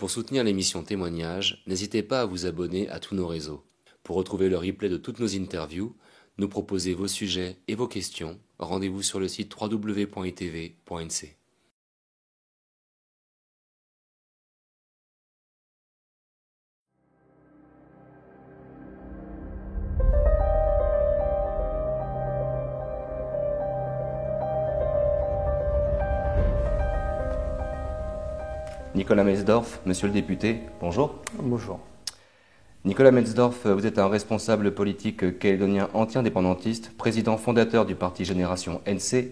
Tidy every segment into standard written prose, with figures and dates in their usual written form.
Pour soutenir l'émission Témoignages, n'hésitez pas à vous abonner à tous nos réseaux. Pour retrouver le replay de toutes nos interviews, nous proposer vos sujets et vos questions, rendez-vous sur le site www.itv.nc. Nicolas Metzdorf, monsieur le député, bonjour. Bonjour. Nicolas Metzdorf, vous êtes un responsable politique calédonien anti-indépendantiste, président fondateur du parti Génération NC,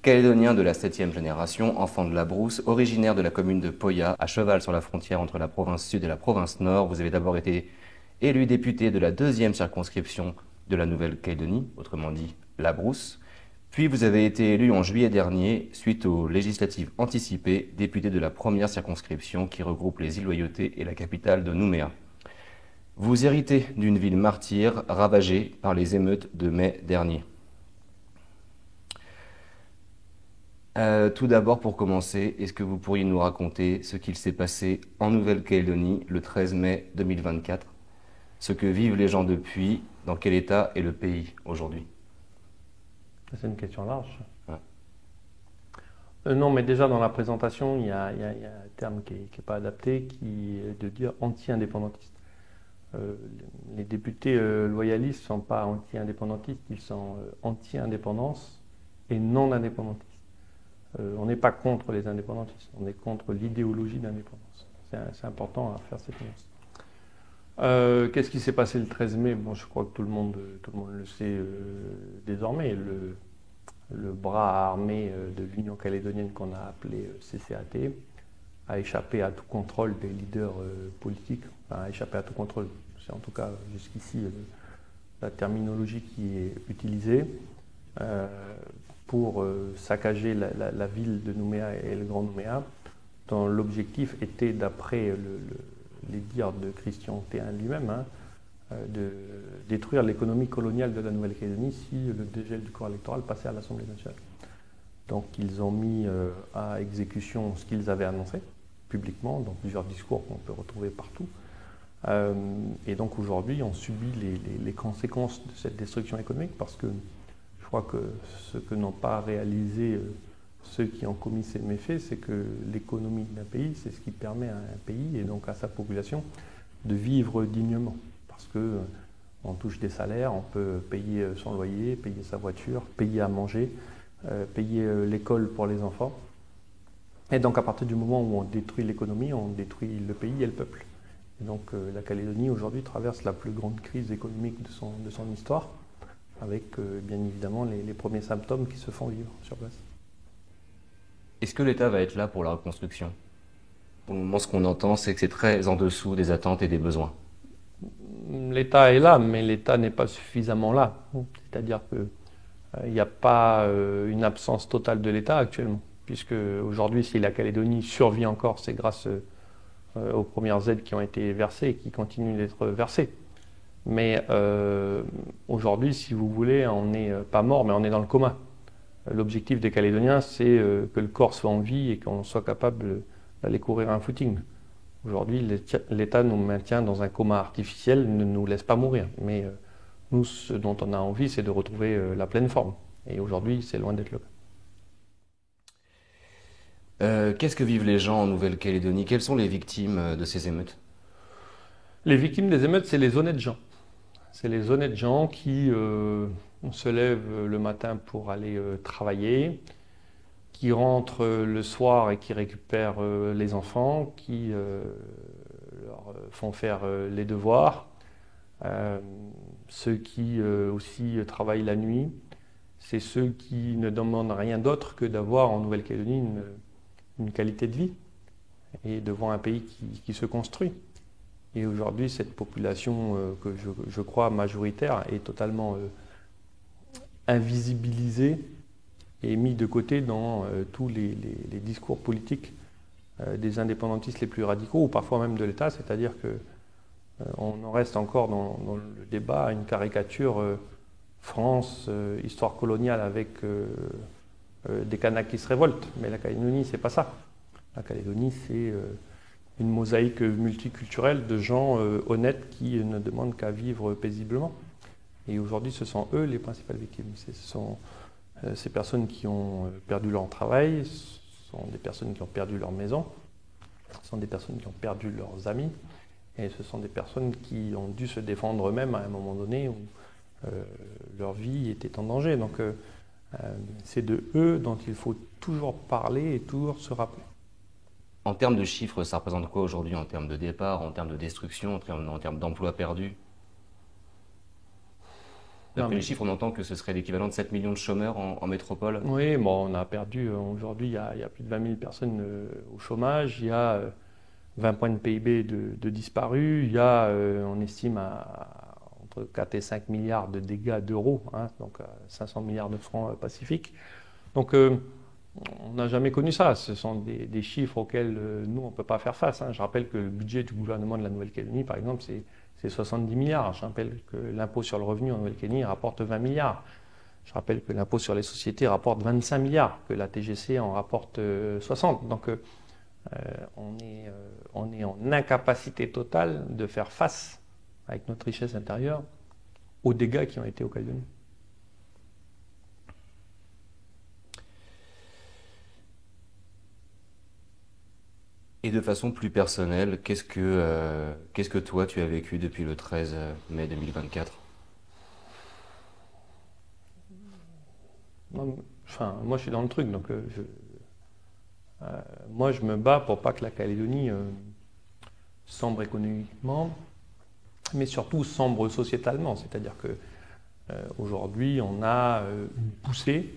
calédonien de la 7e génération, enfant de la Brousse, originaire de la commune de Poya, à cheval sur la frontière entre la province sud et la province nord. Vous avez d'abord été élu député de la 2e circonscription de la Nouvelle-Calédonie, autrement dit la Brousse. Puis vous avez été élu en juillet dernier, suite aux législatives anticipées, député de la 1re circonscription qui regroupe les îles Loyauté et la capitale de Nouméa. Vous héritez d'une ville martyre ravagée par les émeutes de mai dernier. Tout d'abord, pour commencer, est-ce que vous pourriez nous raconter ce qu'il s'est passé en Nouvelle-Calédonie le 13 mai 2024, ce que vivent les gens depuis, dans quel état est le pays aujourd'hui? C'est une question large. Ouais. Non, mais déjà dans la présentation, il y a un terme qui n'est pas adapté, qui est de dire anti-indépendantiste. Les députés loyalistes ne sont pas anti-indépendantistes, ils sont anti-indépendance et non-indépendantistes. On n'est pas contre les indépendantistes, on est contre l'idéologie d'indépendance. C'est important à faire cette nuance. Qu'est-ce qui s'est passé le 13 mai? Bon, je crois que tout le monde le sait désormais. Le bras armé de l'Union calédonienne qu'on a appelé CCAT a échappé à tout contrôle des leaders politiques, enfin a échappé à tout contrôle. C'est en tout cas jusqu'ici la terminologie qui est utilisée pour saccager la ville de Nouméa et le Grand Nouméa, dont l'objectif était, d'après les dires de Christian Théin lui-même, de détruire l'économie coloniale de la Nouvelle-Calédonie si le dégel du corps électoral passait à l'Assemblée nationale. Donc ils ont mis à exécution ce qu'ils avaient annoncé publiquement, dans plusieurs discours qu'on peut retrouver partout. Et donc aujourd'hui, on subit les conséquences de cette destruction économique, parce que je crois que ce que n'ont pas réalisé ceux qui ont commis ces méfaits, c'est que l'économie d'un pays, c'est ce qui permet à un pays et donc à sa population de vivre dignement. Parce que on touche des salaires, on peut payer son loyer, payer sa voiture, payer à manger, payer l'école pour les enfants. Et donc à partir du moment où on détruit l'économie, on détruit le pays et le peuple. Et donc la Calédonie aujourd'hui traverse la plus grande crise économique de son histoire, avec bien évidemment les premiers symptômes qui se font vivre sur place. Est-ce que l'État va être là pour la reconstruction? Pour le moment, ce qu'on entend, c'est que c'est très en dessous des attentes et des besoins. L'État est là, mais l'État n'est pas suffisamment là. C'est-à-dire qu'il n'y a pas une absence totale de l'État actuellement, puisque aujourd'hui, si la Calédonie survit encore, c'est grâce aux premières aides qui ont été versées et qui continuent d'être versées. Mais aujourd'hui, si vous voulez, on n'est pas mort, mais on est dans le coma. L'objectif des Calédoniens, c'est que le corps soit en vie et qu'on soit capable d'aller courir un footing. Aujourd'hui, l'État nous maintient dans un coma artificiel, ne nous laisse pas mourir. Mais nous, ce dont on a envie, c'est de retrouver la pleine forme. Et aujourd'hui, c'est loin d'être le cas. Qu'est-ce que vivent les gens en Nouvelle-Calédonie? Quelles sont les victimes de ces émeutes? Les victimes des émeutes, c'est les honnêtes gens. C'est les honnêtes gens qui se lèvent le matin pour aller travailler, qui rentrent le soir et qui récupèrent les enfants, qui leur font faire les devoirs, ceux qui aussi travaillent la nuit. C'est ceux qui ne demandent rien d'autre que d'avoir en Nouvelle-Calédonie une qualité de vie et de voir un pays qui se construit. Et aujourd'hui, cette population que je crois majoritaire est totalement invisibilisée et mise de côté dans tous les discours politiques des indépendantistes les plus radicaux, ou parfois même de l'État, c'est-à-dire qu'on en reste encore dans le débat à une caricature France, histoire coloniale avec des Kanaks qui se révoltent. Mais la Calédonie, c'est pas ça. La Calédonie, c'est une mosaïque multiculturelle de gens honnêtes qui ne demandent qu'à vivre paisiblement. Et aujourd'hui, ce sont eux les principales victimes. Ce sont ces personnes qui ont perdu leur travail, ce sont des personnes qui ont perdu leur maison, ce sont des personnes qui ont perdu leurs amis, et ce sont des personnes qui ont dû se défendre eux-mêmes à un moment donné où leur vie était en danger. Donc c'est de eux dont il faut toujours parler et toujours se rappeler. En termes de chiffres, ça représente quoi aujourd'hui en termes de départ, en termes de destruction, en termes d'emplois perdus? D'après les chiffres, on entend que ce serait l'équivalent de 7 millions de chômeurs en métropole. Oui, bon, on a perdu, aujourd'hui, il y a plus de 20 000 personnes au chômage, il y a 20 points de PIB de disparus, il y a, on estime, entre 4 et 5 milliards de dégâts d'euros, hein, donc 500 milliards de francs pacifiques. Donc, on n'a jamais connu ça. Ce sont des chiffres auxquels nous, on ne peut pas faire face, hein. Je rappelle que le budget du gouvernement de la Nouvelle-Calédonie, par exemple, c'est 70 milliards. Je rappelle que l'impôt sur le revenu en Nouvelle-Calédonie rapporte 20 milliards. Je rappelle que l'impôt sur les sociétés rapporte 25 milliards, que la TGC en rapporte 60. Donc on est en incapacité totale de faire face, avec notre richesse intérieure, aux dégâts qui ont été occasionnés. Et de façon plus personnelle, qu'est-ce que toi tu as vécu depuis le 13 mai 2024? Enfin, moi je suis dans le truc, donc moi je me bats pour pas que la Calédonie sombre économiquement, mais surtout sombre sociétalement. C'est-à-dire que aujourd'hui on a une poussée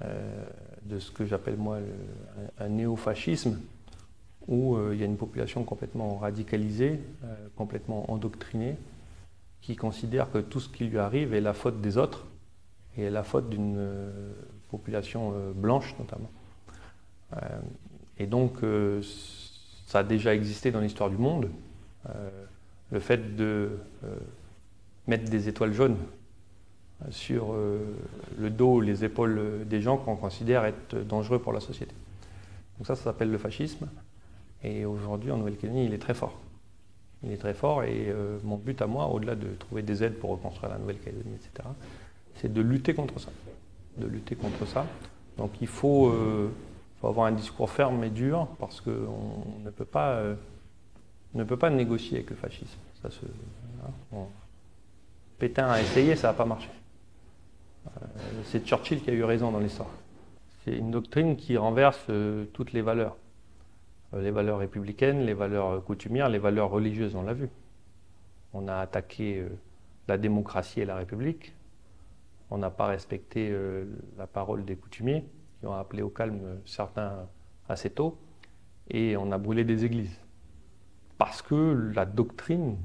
de ce que j'appelle moi un néofascisme, où il y a une population complètement radicalisée, complètement endoctrinée, qui considère que tout ce qui lui arrive est la faute des autres et est la faute d'une population blanche notamment. Et donc ça a déjà existé dans l'histoire du monde, le fait de mettre des étoiles jaunes sur le dos, les épaules des gens qu'on considère être dangereux pour la société. Donc ça s'appelle le fascisme. Et aujourd'hui, en Nouvelle-Calédonie, il est très fort. Il est très fort et mon but à moi, au-delà de trouver des aides pour reconstruire la Nouvelle-Calédonie, etc., c'est de lutter contre ça. De lutter contre ça. Donc il faut avoir un discours ferme et dur parce qu'on ne peut pas négocier avec le fascisme. Pétain a essayé, ça n'a pas marché. C'est Churchill qui a eu raison dans l'histoire. C'est une doctrine qui renverse toutes les valeurs. Les valeurs républicaines, les valeurs coutumières, les valeurs religieuses, on l'a vu. On a attaqué la démocratie et la République. On n'a pas respecté la parole des coutumiers, qui ont appelé au calme certains assez tôt. Et on a brûlé des églises. Parce que la doctrine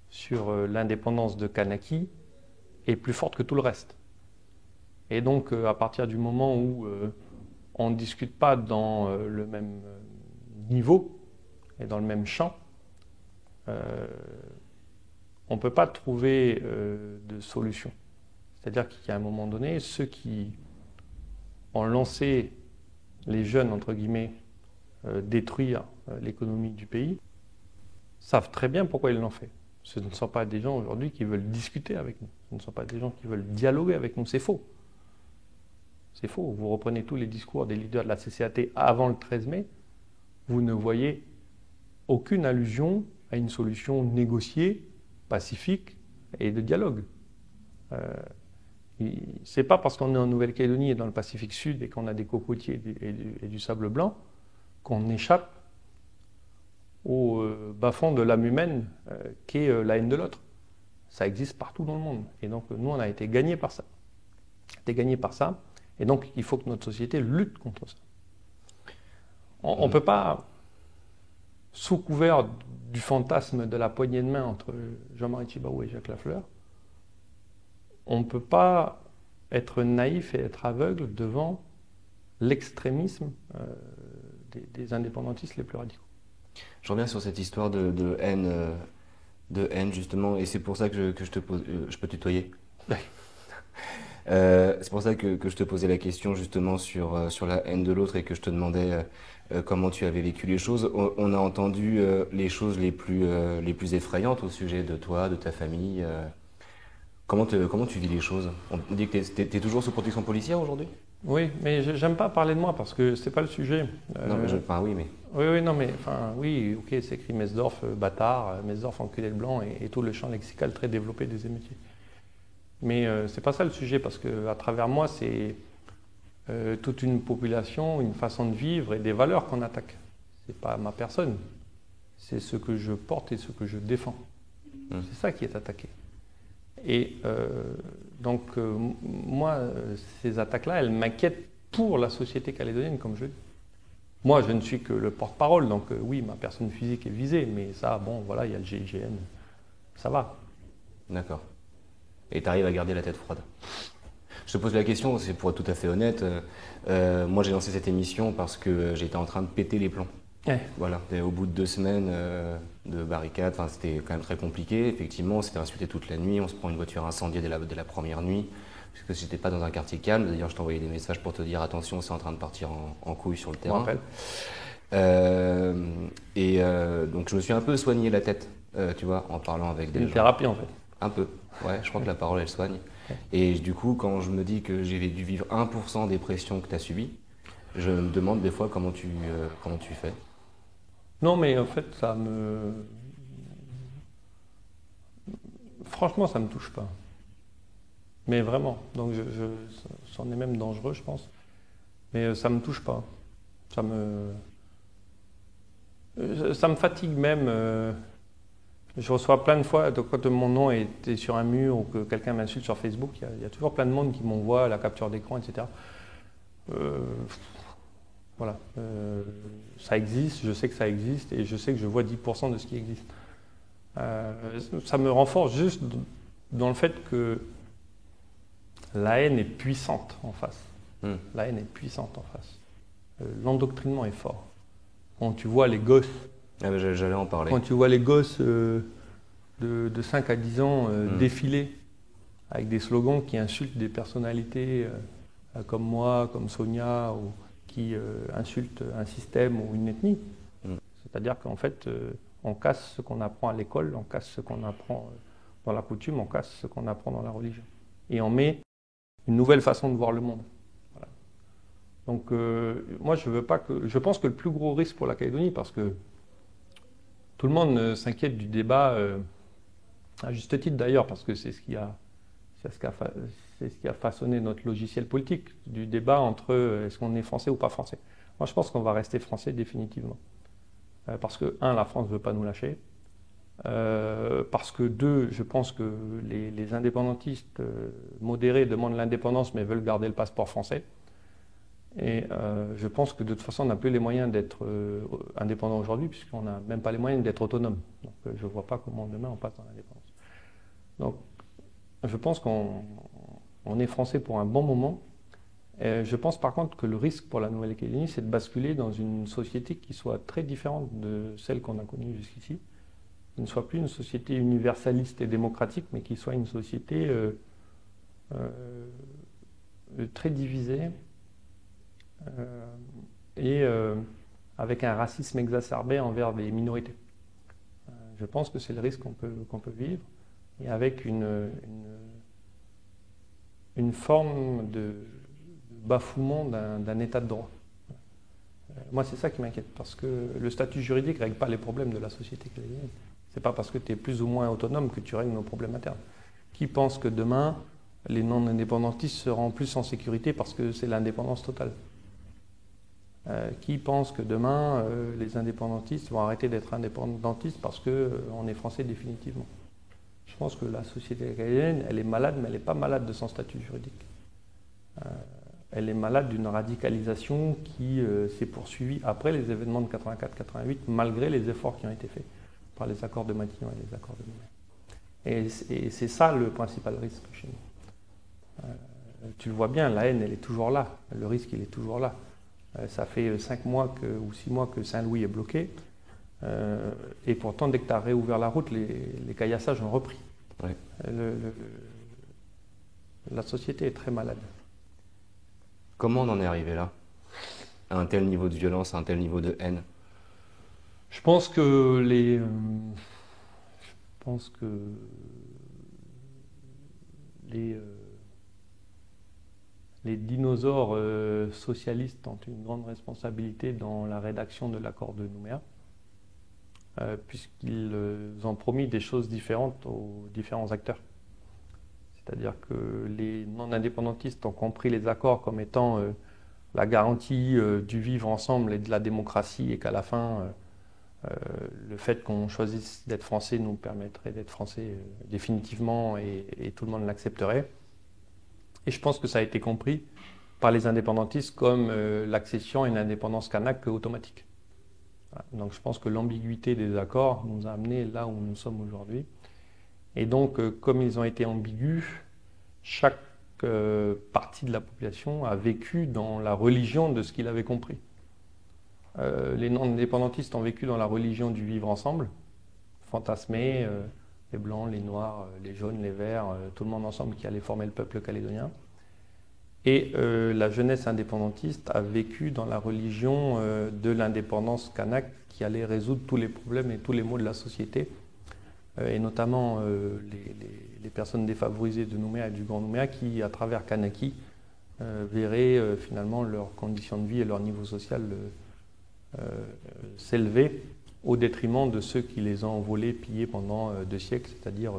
sur l'indépendance de Kanaki est plus forte que tout le reste. Et donc, à partir du moment où on ne discute pas dans le même niveau et dans le même champ, on ne peut pas trouver de solution. C'est-à-dire qu'à un moment donné, ceux qui ont lancé les jeunes, entre guillemets, détruire l'économie du pays, savent très bien pourquoi ils l'ont fait. Ce ne sont pas des gens aujourd'hui qui veulent discuter avec nous. Ce ne sont pas des gens qui veulent dialoguer avec nous. C'est faux. C'est faux. Vous reprenez tous les discours des leaders de la CCAT avant le 13 mai, vous ne voyez aucune allusion à une solution négociée, pacifique et de dialogue. C'est pas parce qu'on est en Nouvelle-Calédonie et dans le Pacifique Sud et qu'on a des cocotiers et du sable blanc qu'on échappe au bas-fond de l'âme humaine qu'est la haine de l'autre. Ça existe partout dans le monde. Et donc nous, on a été gagnés par ça. Et donc, il faut que notre société lutte contre ça. On ne peut pas, sous couvert du fantasme de la poignée de main entre Jean-Marie Tjibaou et Jacques Lafleur, on ne peut pas être naïf et être aveugle devant l'extrémisme des indépendantistes les plus radicaux. Je reviens sur cette histoire de haine justement, et c'est pour ça que je te pose, je peux tutoyer. C'est pour ça que je te posais la question justement sur la haine de l'autre et que je te demandais comment tu avais vécu les choses. On a entendu les choses les plus effrayantes au sujet de toi, de ta famille. Comment tu vis les choses? On dit que t'es toujours sous protection policière aujourd'hui? Oui, mais j'aime pas parler de moi parce que c'est pas le sujet. Non, mais enfin oui, mais Oui, non, mais enfin, oui, ok, c'est écrit Mesdorf, bâtard, Mesdorf, enculé de blanc, et tout le champ lexical très développé des émeutiers. Mais c'est pas ça le sujet, parce que à travers moi, c'est toute une population, une façon de vivre et des valeurs qu'on attaque. C'est pas ma personne, c'est ce que je porte et ce que je défends. C'est ça qui est attaqué. Et donc, moi, ces attaques-là, elles m'inquiètent pour la société calédonienne, comme je dis. Moi, je ne suis que le porte-parole, donc oui, ma personne physique est visée, mais ça, bon, voilà, il y a le GIGN, ça va. d'accord. Et tu arrives à garder la tête froide. Je te pose la question, c'est pour être tout à fait honnête. Moi, j'ai lancé cette émission parce que j'étais en train de péter les plombs. Ouais. Voilà, et au bout de 2 semaines de barricade, enfin, c'était quand même très compliqué. Effectivement, on s'était insulté toute la nuit, on se prend une voiture incendiée dès la première nuit, puisque j'étais pas dans un quartier calme. D'ailleurs, je t'envoyais des messages pour te dire attention, c'est en train de partir en couille sur le Je me terrain. rappelle. Donc, je me suis un peu soigné la tête, tu vois, en parlant avec des Une gens. thérapie, en fait. Un peu, ouais, je crois que la parole, elle soigne. Et du coup, quand je me dis que j'ai dû vivre 1% des pressions que tu as subies, je me demande des fois comment tu fais. Non, mais en fait, franchement, ça me touche pas. Mais vraiment. Donc, c'en est même dangereux, je pense. Mais ça me touche pas. Ça me fatigue même. Je reçois plein de fois, quand mon nom est sur un mur ou que quelqu'un m'insulte sur Facebook, il y a toujours plein de monde qui m'envoie la capture d'écran, etc. Euh, voilà. Ça existe, je sais que ça existe et je sais que je vois 10% de ce qui existe. Ça me renforce juste dans le fait que la haine est puissante en face. La haine est puissante en face. L'endoctrinement est fort. Quand tu vois les gosses, Ah ben, j'allais en parler. quand tu vois les gosses de 5 à 10 ans défiler avec des slogans qui insultent des personnalités comme moi, comme Sonia, ou qui insultent un système ou une ethnie. C'est-à-dire qu'en fait, on casse ce qu'on apprend à l'école, on casse ce qu'on apprend dans la coutume, on casse ce qu'on apprend dans la religion. Et on met une nouvelle façon de voir le monde. Voilà. Donc moi, je pense que le plus gros risque pour la Calédonie, parce que tout le monde s'inquiète du débat, à juste titre d'ailleurs, parce que c'est ce qui a façonné notre logiciel politique, du débat entre est-ce qu'on est français ou pas français. Moi, je pense qu'on va rester français définitivement. Parce que, un, la France ne veut pas nous lâcher. Parce que, deux, je pense que les indépendantistes modérés demandent l'indépendance mais veulent garder le passeport français. Et je pense que de toute façon, on n'a plus les moyens d'être indépendant aujourd'hui, puisqu'on n'a même pas les moyens d'être autonome. Donc je ne vois pas comment demain on passe dans l'indépendance. Donc je pense qu'on est français pour un bon moment. Et je pense par contre que le risque pour la Nouvelle-Calédonie, c'est de basculer dans une société qui soit très différente de celle qu'on a connue jusqu'ici. Qui ne soit plus une société universaliste et démocratique, mais qui soit une société très divisée, et avec un racisme exacerbé envers les minorités. Je pense que c'est le risque qu'on peut vivre, et avec une forme de bafouement d'un état de droit. Moi, c'est ça qui m'inquiète, parce que le statut juridique ne règle pas les problèmes de la société calédonienne. Ce n'est pas parce que tu es plus ou moins autonome que tu règles nos problèmes internes. Qui pense que demain, les non-indépendantistes seront plus en sécurité parce que c'est l'indépendance totale? Qui pense que demain, les indépendantistes vont arrêter d'être indépendantistes parce qu'on est français définitivement? Je pense que la société calédonienne, elle est malade, mais elle n'est pas malade de son statut juridique. Elle est malade d'une radicalisation qui s'est poursuivie après les événements de 84-88, malgré les efforts qui ont été faits par les accords de Matignon et les accords de Nouméa. Et c'est ça le principal risque chez nous. Tu le vois bien, la haine, elle est toujours là. Le risque, il est toujours là. Ça fait 5 mois ou 6 mois que Saint-Louis est bloqué. Et pourtant, dès que tu as réouvert la route, les caillassages ont repris. Ouais. La société est très malade. Comment on en est arrivé là? À un tel niveau de violence, à un tel niveau de haine? Je pense que les, les dinosaures socialistes ont une grande responsabilité dans la rédaction de l'accord de Nouméa, puisqu'ils ont promis des choses différentes aux différents acteurs. C'est-à-dire que les non-indépendantistes ont compris les accords comme étant la garantie du vivre ensemble et de la démocratie, et qu'à la fin, le fait qu'on choisisse d'être français nous permettrait d'être français définitivement, et tout le monde l'accepterait. Et je pense que ça a été compris par les indépendantistes comme l'accession à une indépendance kanak automatique. Voilà. Donc je pense que l'ambiguïté des accords nous a amenés là où nous sommes aujourd'hui. Et donc, comme ils ont été ambigus, chaque partie de la population a vécu dans la religion de ce qu'il avait compris. Les non-indépendantistes ont vécu dans la religion du vivre ensemble, fantasmé, les blancs, les noirs, les jaunes, les verts, tout le monde ensemble qui allait former le peuple calédonien. Et la jeunesse indépendantiste a vécu dans la religion de l'indépendance kanak qui allait résoudre tous les problèmes et tous les maux de la société, et notamment les personnes défavorisées de Nouméa et du Grand Nouméa qui, à travers Kanaki, verraient finalement leurs conditions de vie et leur niveau social s'élever au détriment de ceux qui les ont volés, pillés pendant 2 siècles, c'est-à-dire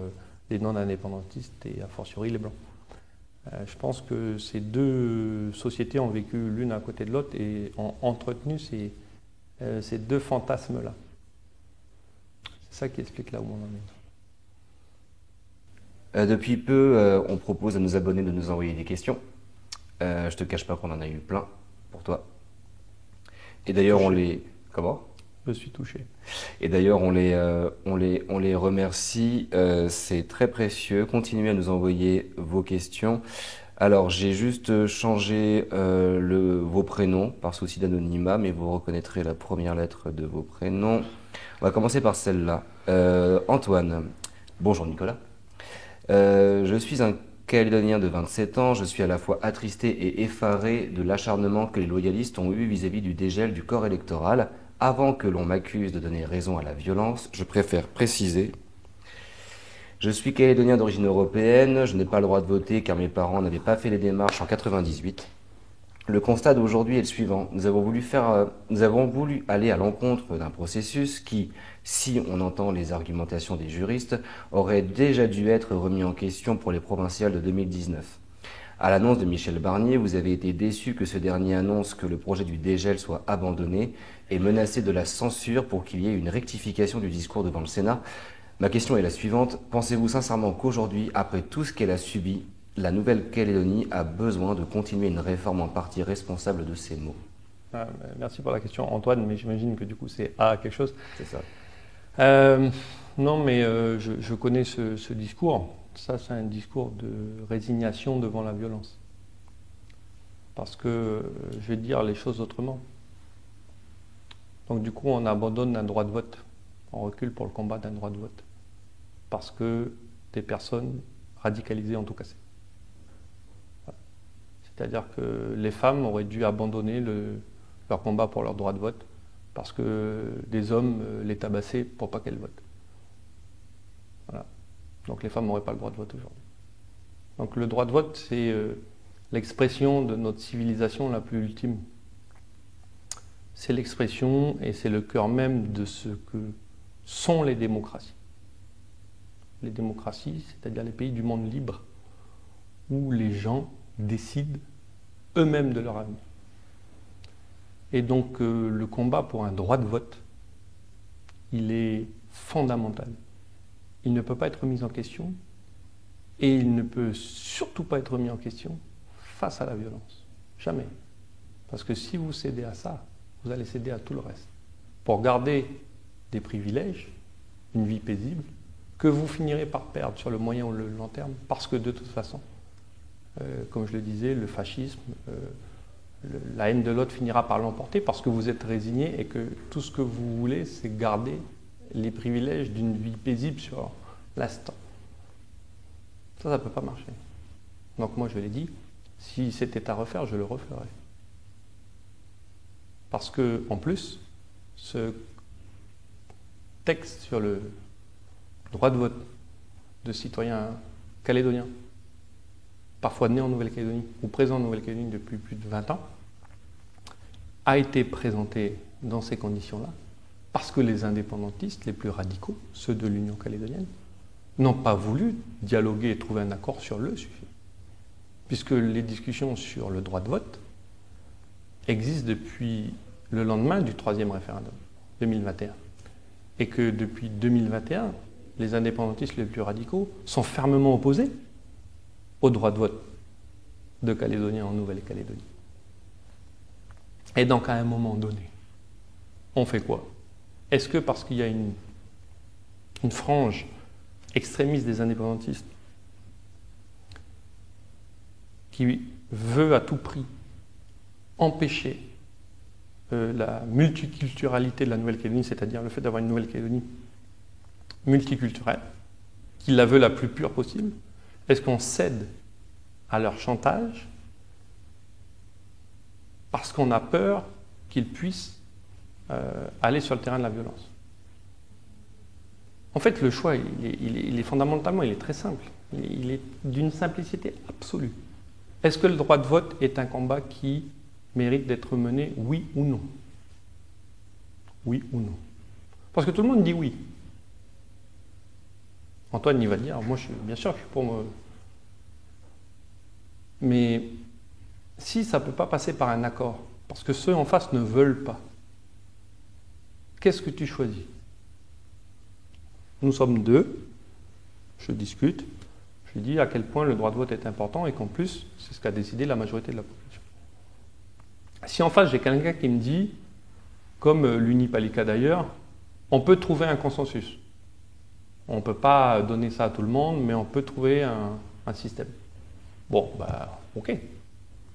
les non-indépendantistes et a fortiori les Blancs. Je pense que ces deux sociétés ont vécu l'une à côté de l'autre et ont entretenu ces deux fantasmes-là. C'est ça qui explique là où on en est. Depuis peu, on propose à nos abonnés de nous envoyer des questions. Je te cache pas qu'on en a eu plein pour toi. Et d'ailleurs, on les... Comment? Je suis touché. Et d'ailleurs, on les remercie. C'est très précieux. Continuez à nous envoyer vos questions. Alors, j'ai juste changé vos prénoms par souci d'anonymat, mais vous reconnaîtrez la première lettre de vos prénoms. On va commencer par celle-là. Antoine. Bonjour Nicolas. Je suis un Calédonien de 27 ans. Je suis à la fois attristé et effaré de l'acharnement que les loyalistes ont eu vis-à-vis du dégel du corps électoral. Avant que l'on m'accuse de donner raison à la violence, je préfère préciser. Je suis Calédonien d'origine européenne. Je n'ai pas le droit de voter car mes parents n'avaient pas fait les démarches en 98. Le constat d'aujourd'hui est le suivant. Nous avons voulu aller à l'encontre d'un processus qui, si on entend les argumentations des juristes, aurait déjà dû être remis en question pour les provinciales de 2019. À l'annonce de Michel Barnier, vous avez été déçu que ce dernier annonce que le projet du dégel soit abandonné et menacé de la censure pour qu'il y ait une rectification du discours devant le Sénat. Ma question est la suivante. Pensez-vous sincèrement qu'aujourd'hui, après tout ce qu'elle a subi, la Nouvelle-Calédonie a besoin de continuer une réforme en partie responsable de ces maux? Merci pour la question, Antoine, mais j'imagine que du coup c'est A quelque chose. C'est ça. Non, mais je connais ce discours. Ça, c'est un discours de résignation devant la violence. Parce que je vais dire les choses autrement. Donc du coup, on abandonne un droit de vote. On recule pour le combat d'un droit de vote. Parce que des personnes radicalisées ont tout cassé. C'est-à-dire que les femmes auraient dû abandonner leur combat pour leur droit de vote parce que des hommes les tabassaient pour pas qu'elles votent. Voilà. Donc les femmes n'auraient pas le droit de vote aujourd'hui. Donc le droit de vote, c'est l'expression de notre civilisation la plus ultime. C'est l'expression et c'est le cœur même de ce que sont les démocraties. Les démocraties, c'est-à-dire les pays du monde libre, où les gens décident eux-mêmes de leur avenir. Et donc le combat pour un droit de vote, il est fondamental. Il ne peut pas être mis en question et il ne peut surtout pas être mis en question face à la violence. Jamais. Parce que si vous cédez à ça, vous allez céder à tout le reste. Pour garder des privilèges, une vie paisible, que vous finirez par perdre sur le moyen ou le long terme, parce que de toute façon, comme je le disais, le fascisme, la haine de l'autre finira par l'emporter parce que vous êtes résigné et que tout ce que vous voulez, c'est garder les privilèges d'une vie paisible sur l'instant. Ça ne peut pas marcher. Donc moi je l'ai dit, si c'était à refaire, je le referais. Parce que, en plus, ce texte sur le droit de vote de citoyens calédoniens, parfois nés en Nouvelle-Calédonie ou présents en Nouvelle-Calédonie depuis plus de 20 ans, a été présenté dans ces conditions-là, parce que les indépendantistes les plus radicaux, ceux de l'Union calédonienne, n'ont pas voulu dialoguer et trouver un accord sur le sujet. Puisque les discussions sur le droit de vote existent depuis le lendemain du 3e référendum, 2021. Et que depuis 2021, les indépendantistes les plus radicaux sont fermement opposés au droit de vote de Calédoniens en Nouvelle-Calédonie. Et donc à un moment donné, on fait quoi? Est-ce que parce qu'il y a une frange extrémiste des indépendantistes qui veut à tout prix empêcher la multiculturalité de la Nouvelle-Calédonie, c'est-à-dire le fait d'avoir une Nouvelle-Calédonie multiculturelle, qui la veut la plus pure possible, est-ce qu'on cède à leur chantage parce qu'on a peur qu'ils puissent aller sur le terrain de la violence? En fait, le choix, il est fondamentalement, il est très simple. Il est d'une simplicité absolue. Est-ce que le droit de vote est un combat qui mérite d'être mené, oui ou non? Oui ou non? Parce que tout le monde dit oui. Antoine, il va dire, moi, bien sûr, je suis pour... Mais si ça ne peut pas passer par un accord, parce que ceux en face ne veulent pas, qu'est-ce que tu choisis? Nous sommes deux, je discute, je dis à quel point le droit de vote est important et qu'en plus, c'est ce qu'a décidé la majorité de la population. Si en face, j'ai quelqu'un qui me dit, comme l'Unipalika d'ailleurs, on peut trouver un consensus. On ne peut pas donner ça à tout le monde, mais on peut trouver un système. Bon, bah, ok,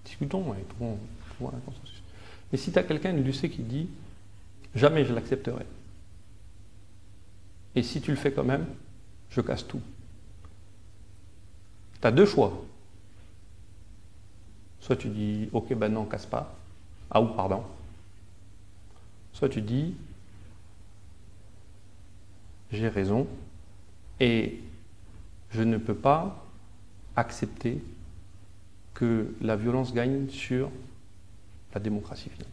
discutons et trouvons un consensus. Mais si tu as quelqu'un de l'UC qui dit, jamais je l'accepterai, et si tu le fais quand même, je casse tout. Tu as deux choix. Soit tu dis, ok, ben non, casse pas. Ah ou pardon. Soit tu dis, j'ai raison, et je ne peux pas accepter que la violence gagne sur la démocratie finale.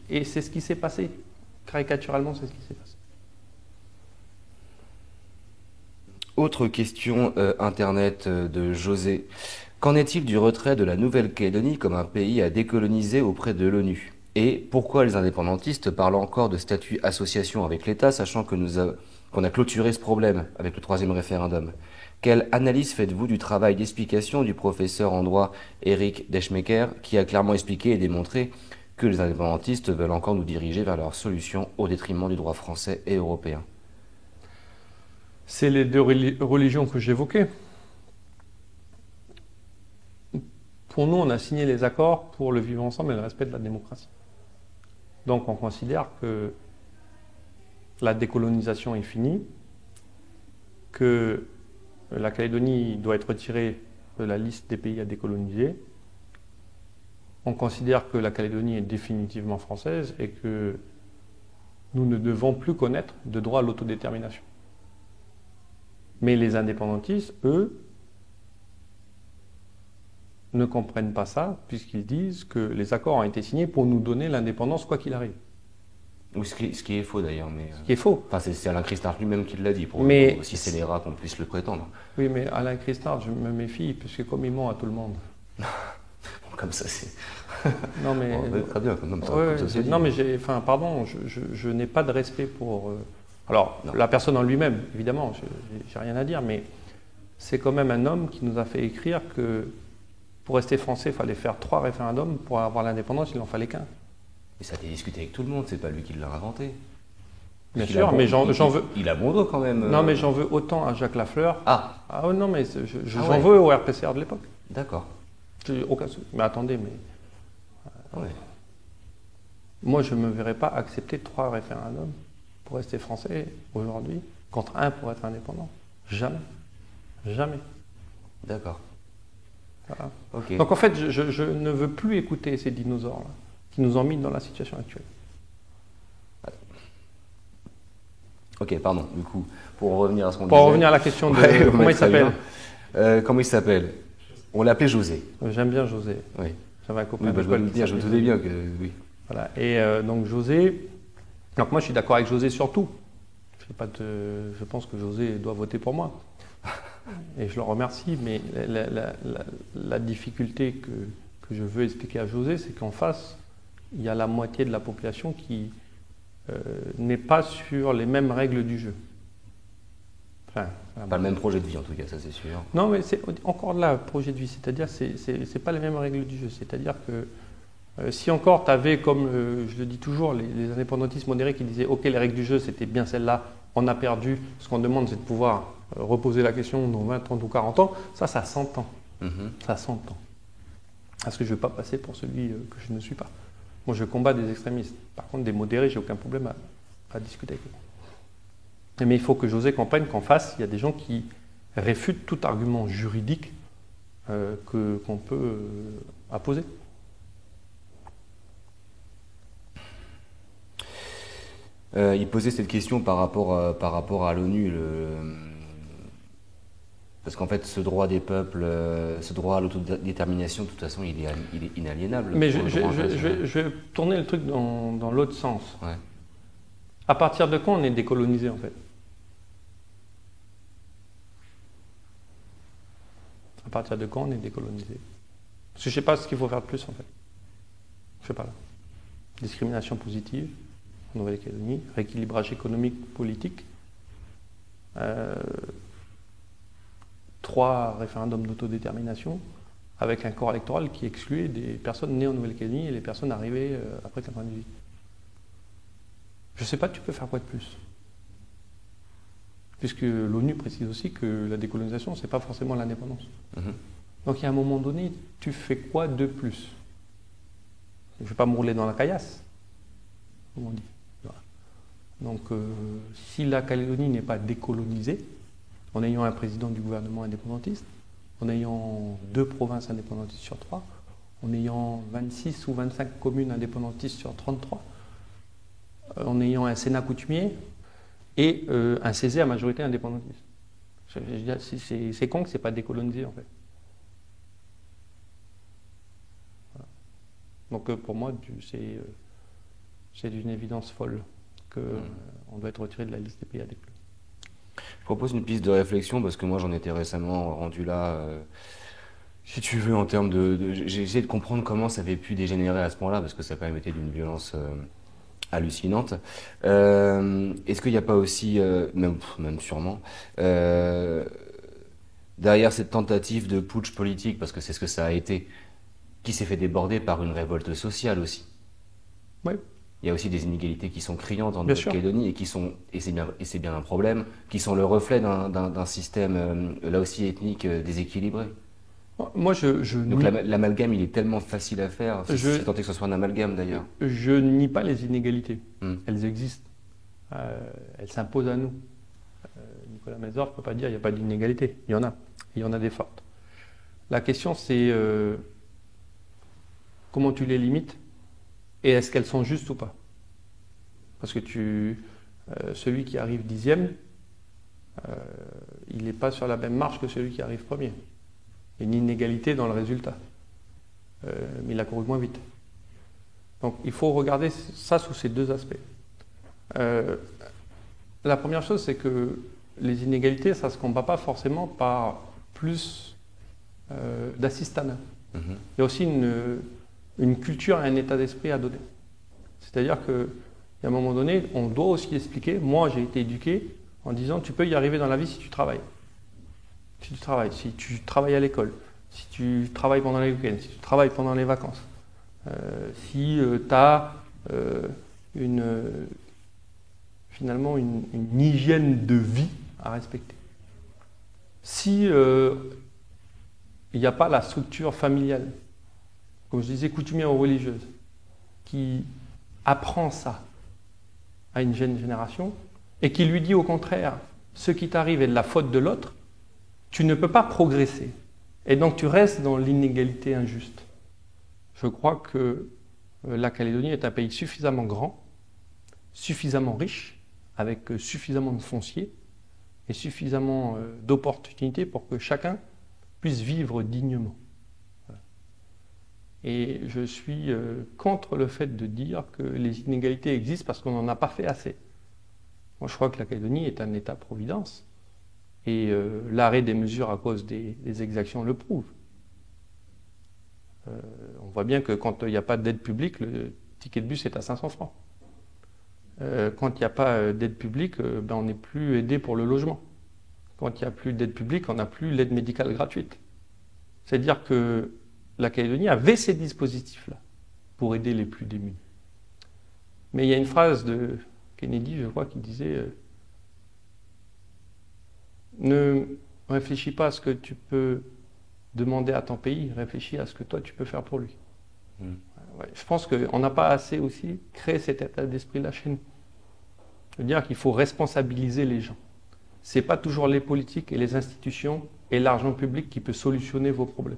Et c'est ce qui s'est passé. Caricaturalement, c'est ce qui s'est passé. Autre question internet de José. Qu'en est-il du retrait de la Nouvelle-Calédonie comme un pays à décoloniser auprès de l'ONU? Et pourquoi les indépendantistes parlent encore de statut association avec l'État, sachant que qu'on a clôturé ce problème avec le 3e référendum? Quelle analyse faites-vous du travail d'explication du professeur en droit Eric Deschmecker, qui a clairement expliqué et démontré que les indépendantistes veulent encore nous diriger vers leur solution au détriment du droit français et européen? C'est les deux religions que j'évoquais. Pour nous, on a signé les accords pour le vivre ensemble et le respect de la démocratie. Donc on considère que la décolonisation est finie, que la Calédonie doit être retirée de la liste des pays à décoloniser. On considère que la Calédonie est définitivement française et que nous ne devons plus connaître de droit à l'autodétermination. Mais les indépendantistes, eux, ne comprennent pas ça, puisqu'ils disent que les accords ont été signés pour nous donner l'indépendance quoi qu'il arrive. Ou ce qui est faux d'ailleurs. Mais, ce qui est faux. Enfin, c'est Alain Christard lui-même qui l'a dit, pour si c'est les rats qu'on puisse le prétendre. Oui, mais Alain Christard, je me méfie, puisque comme il ment à tout le monde. Comme ça, c'est... Non, mais... Bon, très bien, comme ça, ouais, comme ça non, mais je n'ai pas de respect pour... Alors, la personne en lui-même, évidemment, j'ai rien à dire, mais c'est quand même un homme qui nous a fait écrire que pour rester français, il fallait faire 3 référendums. Pour avoir l'indépendance, il n'en fallait qu'un. Mais ça a été discuté avec tout le monde, c'est pas lui qui l'a inventé. Bien sûr, mais j'en veux... Il a bon dos quand même. Non, mais j'en veux autant à Jacques Lafleur. Ah non, mais j'en veux au RPCR de l'époque. D'accord. Aucun souci. Mais attendez, mais... Ouais. Moi, je ne me verrais pas accepter 3 référendums pour rester français aujourd'hui, contre 1 pour être indépendant. Jamais. Jamais. D'accord. Voilà. Ok. Donc en fait, je ne veux plus écouter ces dinosaures-là qui nous ont mis dans la situation actuelle. Ok, pardon, du coup, pour revenir à ce qu'on Pour disait. revenir à la question de Ouais, comment il très s'appelle. bien. Comment il s'appelle? On l'appelait José. J'aime bien José. Oui. J'avais un copain Oui, bah, je d'école me qui dire, je me s'appelait doutais José. bien que oui. Voilà. Et donc José, donc moi je suis d'accord avec José sur tout. Je pense que José doit voter pour moi. Et je le remercie, mais la difficulté que je veux expliquer à José, c'est qu'en face, il y a la moitié de la population qui n'est pas sur les mêmes règles du jeu. Enfin, Pas le même projet de vie en tout cas, ça c'est sûr. non, mais c'est encore là, projet de vie, c'est-à-dire c'est pas les mêmes règles du jeu. C'est-à-dire que si encore tu avais, comme je le dis toujours, les indépendantistes modérés qui disaient ok, les règles du jeu c'était bien celles-là, on a perdu, ce qu'on demande c'est de pouvoir reposer la question dans 20, 30 ou 40 ans, ça 100 ans. Ça 100 ans. Parce que je ne veux pas passer pour celui que je ne suis pas. Moi je combats des extrémistes. Par contre, des modérés, j'ai aucun problème à discuter avec eux. Mais il faut que José comprenne qu'en face, il y a des gens qui réfutent tout argument juridique qu'on peut apposer. Il posait cette question par rapport à l'ONU. Parce qu'en fait, ce droit des peuples, ce droit à l'autodétermination, de toute façon, il est inaliénable. Mais je vais tourner le truc dans l'autre sens. Ouais. À partir de quand on est décolonisé, en fait? À partir de quand on est décolonisé? Parce que je ne sais pas ce qu'il faut faire de plus, en fait. Je ne sais pas là. Discrimination positive en Nouvelle-Calédonie, rééquilibrage économique, politique, 3 référendums d'autodétermination, avec un corps électoral qui excluait des personnes nées en Nouvelle-Calédonie et les personnes arrivées après 1998. Je ne sais pas, tu peux faire quoi de plus? Puisque l'ONU précise aussi que la décolonisation, ce n'est pas forcément l'indépendance. Donc il y a un moment donné, tu fais quoi de plus? Je ne vais pas me rouler dans la caillasse, comme on dit. Voilà. Donc si la Calédonie n'est pas décolonisée, en ayant un président du gouvernement indépendantiste, en ayant 2 provinces indépendantistes sur 3, en ayant 26 ou 25 communes indépendantistes sur 33, en ayant un Sénat coutumier et un CESE à majorité indépendantiste. C'est con que ce n'est pas décolonisé en fait. Voilà. Donc pour moi, c'est d'une évidence folle qu'on doit être retiré de la liste des pays AD+. Je propose une piste de réflexion parce que moi j'en étais récemment rendu là. Si tu veux, en termes j'ai essayé de comprendre comment ça avait pu dégénérer à ce point-là parce que ça a quand même été d'une violence hallucinante. Est-ce qu'il n'y a pas aussi, même sûrement, derrière cette tentative de putsch politique, parce que c'est ce que ça a été, qui s'est fait déborder par une révolte sociale aussi? Oui. Il y a aussi des inégalités qui sont criantes en Nouvelle-Calédonie et c'est bien un problème, qui sont le reflet d'un système là aussi ethnique déséquilibré. Moi, donc l'amalgame, il est tellement facile à faire, c'est tenté que ce soit un amalgame d'ailleurs. Je nie pas les inégalités, elles existent, elles s'imposent à nous. Nicolas Mézor ne peut pas dire qu'il n'y a pas d'inégalité, il y en a des fortes. La question c'est comment tu les limites et est-ce qu'elles sont justes ou pas? Parce que celui qui arrive 10e, il n'est pas sur la même marche que celui qui arrive premier. Il y a une inégalité dans le résultat, mais il a couru moins vite. Donc il faut regarder ça sous ces 2 aspects. La première chose, c'est que les inégalités, ça ne se combat pas forcément par plus d'assistanat. Il y a aussi une culture et un état d'esprit à donner. C'est-à-dire qu'à un moment donné, on doit aussi expliquer, moi j'ai été éduqué en disant tu peux y arriver dans la vie si tu travailles. Si tu travailles à l'école, si tu travailles pendant les week-ends, si tu travailles pendant les vacances, si tu as finalement une hygiène de vie à respecter. Si il n'y a pas la structure familiale, comme je disais, coutumière ou religieuse, qui apprend ça à une jeune génération et qui lui dit au contraire, ce qui t'arrive est de la faute de l'autre, tu ne peux pas progresser. Et donc tu restes dans l'inégalité injuste. Je crois que la Calédonie est un pays suffisamment grand, suffisamment riche, avec suffisamment de foncier et suffisamment d'opportunités pour que chacun puisse vivre dignement. Et je suis contre le fait de dire que les inégalités existent parce qu'on n'en a pas fait assez. Moi, je crois que la Calédonie est un État-providence. Et l'arrêt des mesures à cause des exactions le prouve. On voit bien que quand il n'y a pas d'aide publique, le ticket de bus est à 500 francs. Quand il n'y a pas d'aide publique, on n'est plus aidé pour le logement. Quand il n'y a plus d'aide publique, on n'a plus l'aide médicale gratuite. C'est-à-dire que la Calédonie avait ces dispositifs-là pour aider les plus démunis. Mais il y a une phrase de Kennedy, je crois, qui disait ne réfléchis pas à ce que tu peux demander à ton pays, réfléchis à ce que toi tu peux faire pour lui. Ouais, je pense qu'on n'a pas assez aussi créé cet état d'esprit-là chez nous. Je veux dire qu'il faut responsabiliser les gens. Ce n'est pas toujours les politiques et les institutions et l'argent public qui peut solutionner vos problèmes.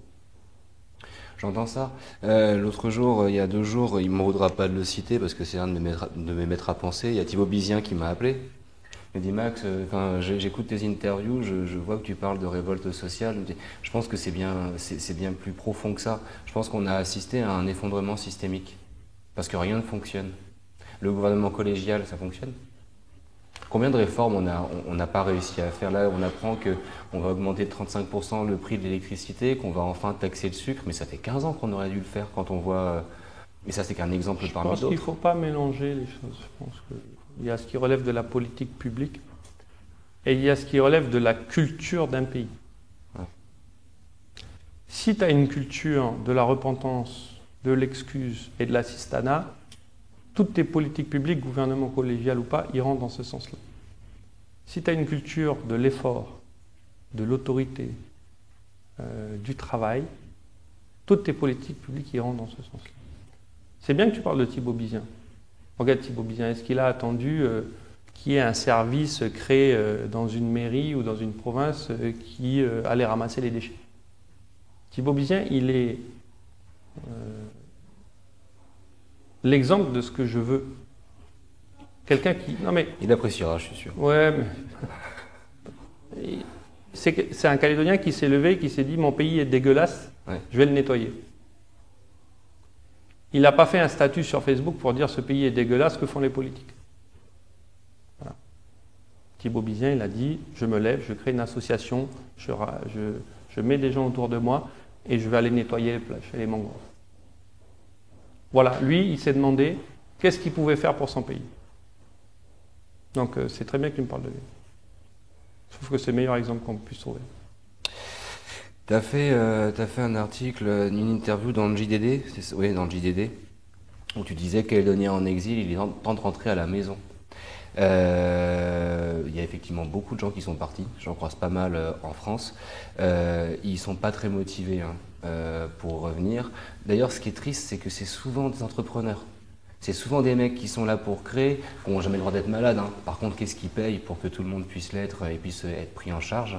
J'entends ça. L'autre jour, il y a 2 jours, il ne me vaudra pas de le citer parce que c'est un de mes maîtres à penser. Il y a Thibaut Bizien qui m'a appelé. Il me dit Max, j'écoute tes interviews, je vois que tu parles de révolte sociale. Je pense que c'est bien plus profond que ça. Je pense qu'on a assisté à un effondrement systémique parce que rien ne fonctionne. Le gouvernement collégial, ça fonctionne? Combien de réformes on n'a pas réussi à faire? Là, on apprend qu'on va augmenter de 35% le prix de l'électricité, qu'on va enfin taxer le sucre, mais ça fait 15 ans qu'on aurait dû le faire quand on voit... Et ça, c'est qu'un exemple parmi d'autres. Je pense qu'il ne faut pas mélanger les choses. Je pense qu'il y a ce qui relève de la politique publique et il y a ce qui relève de la culture d'un pays. Ouais. Si tu as une culture de la repentance, de l'excuse et de l'assistanat, toutes tes politiques publiques, gouvernement collégial ou pas, iront dans ce sens-là. Si tu as une culture de l'effort, de l'autorité, du travail, toutes tes politiques publiques iront dans ce sens-là. C'est bien que tu parles de Thibaut Bizien. Regarde Thibaut Bizien, est-ce qu'il a attendu qu'il y ait un service créé dans une mairie ou dans une province qui allait ramasser les déchets? Thibaut Bizien, il est... l'exemple de ce que je veux. Quelqu'un qui... Non mais... Il appréciera, je suis sûr. Ouais, mais... C'est un Calédonien qui s'est levé et qui s'est dit « Mon pays est dégueulasse, ouais. Je vais le nettoyer ». Il n'a pas fait un statut sur Facebook pour dire « Ce pays est dégueulasse, que font les politiques ?» Voilà. Thibaut Bizien, il a dit « Je me lève, je crée une association, je mets des gens autour de moi et je vais aller nettoyer les plages et les mangroves. » Voilà, lui, il s'est demandé qu'est-ce qu'il pouvait faire pour son pays. Donc, c'est très bien que tu me parles de lui. Je trouve que c'est le meilleur exemple qu'on puisse trouver. Tu as fait un article, une interview dans le JDD, dans le JDD, où tu disais que Calédonien en exil, il est temps de rentrer à la maison. Il y a effectivement beaucoup de gens qui sont partis, j'en croise pas mal en France. Ils sont pas très motivés pour revenir. D'ailleurs, ce qui est triste, c'est que c'est souvent des entrepreneurs. C'est souvent des mecs qui sont là pour créer, qui n'ont jamais le droit d'être malades. Par contre, qu'est-ce qu'ils payent pour que tout le monde puisse l'être et puisse être pris en charge?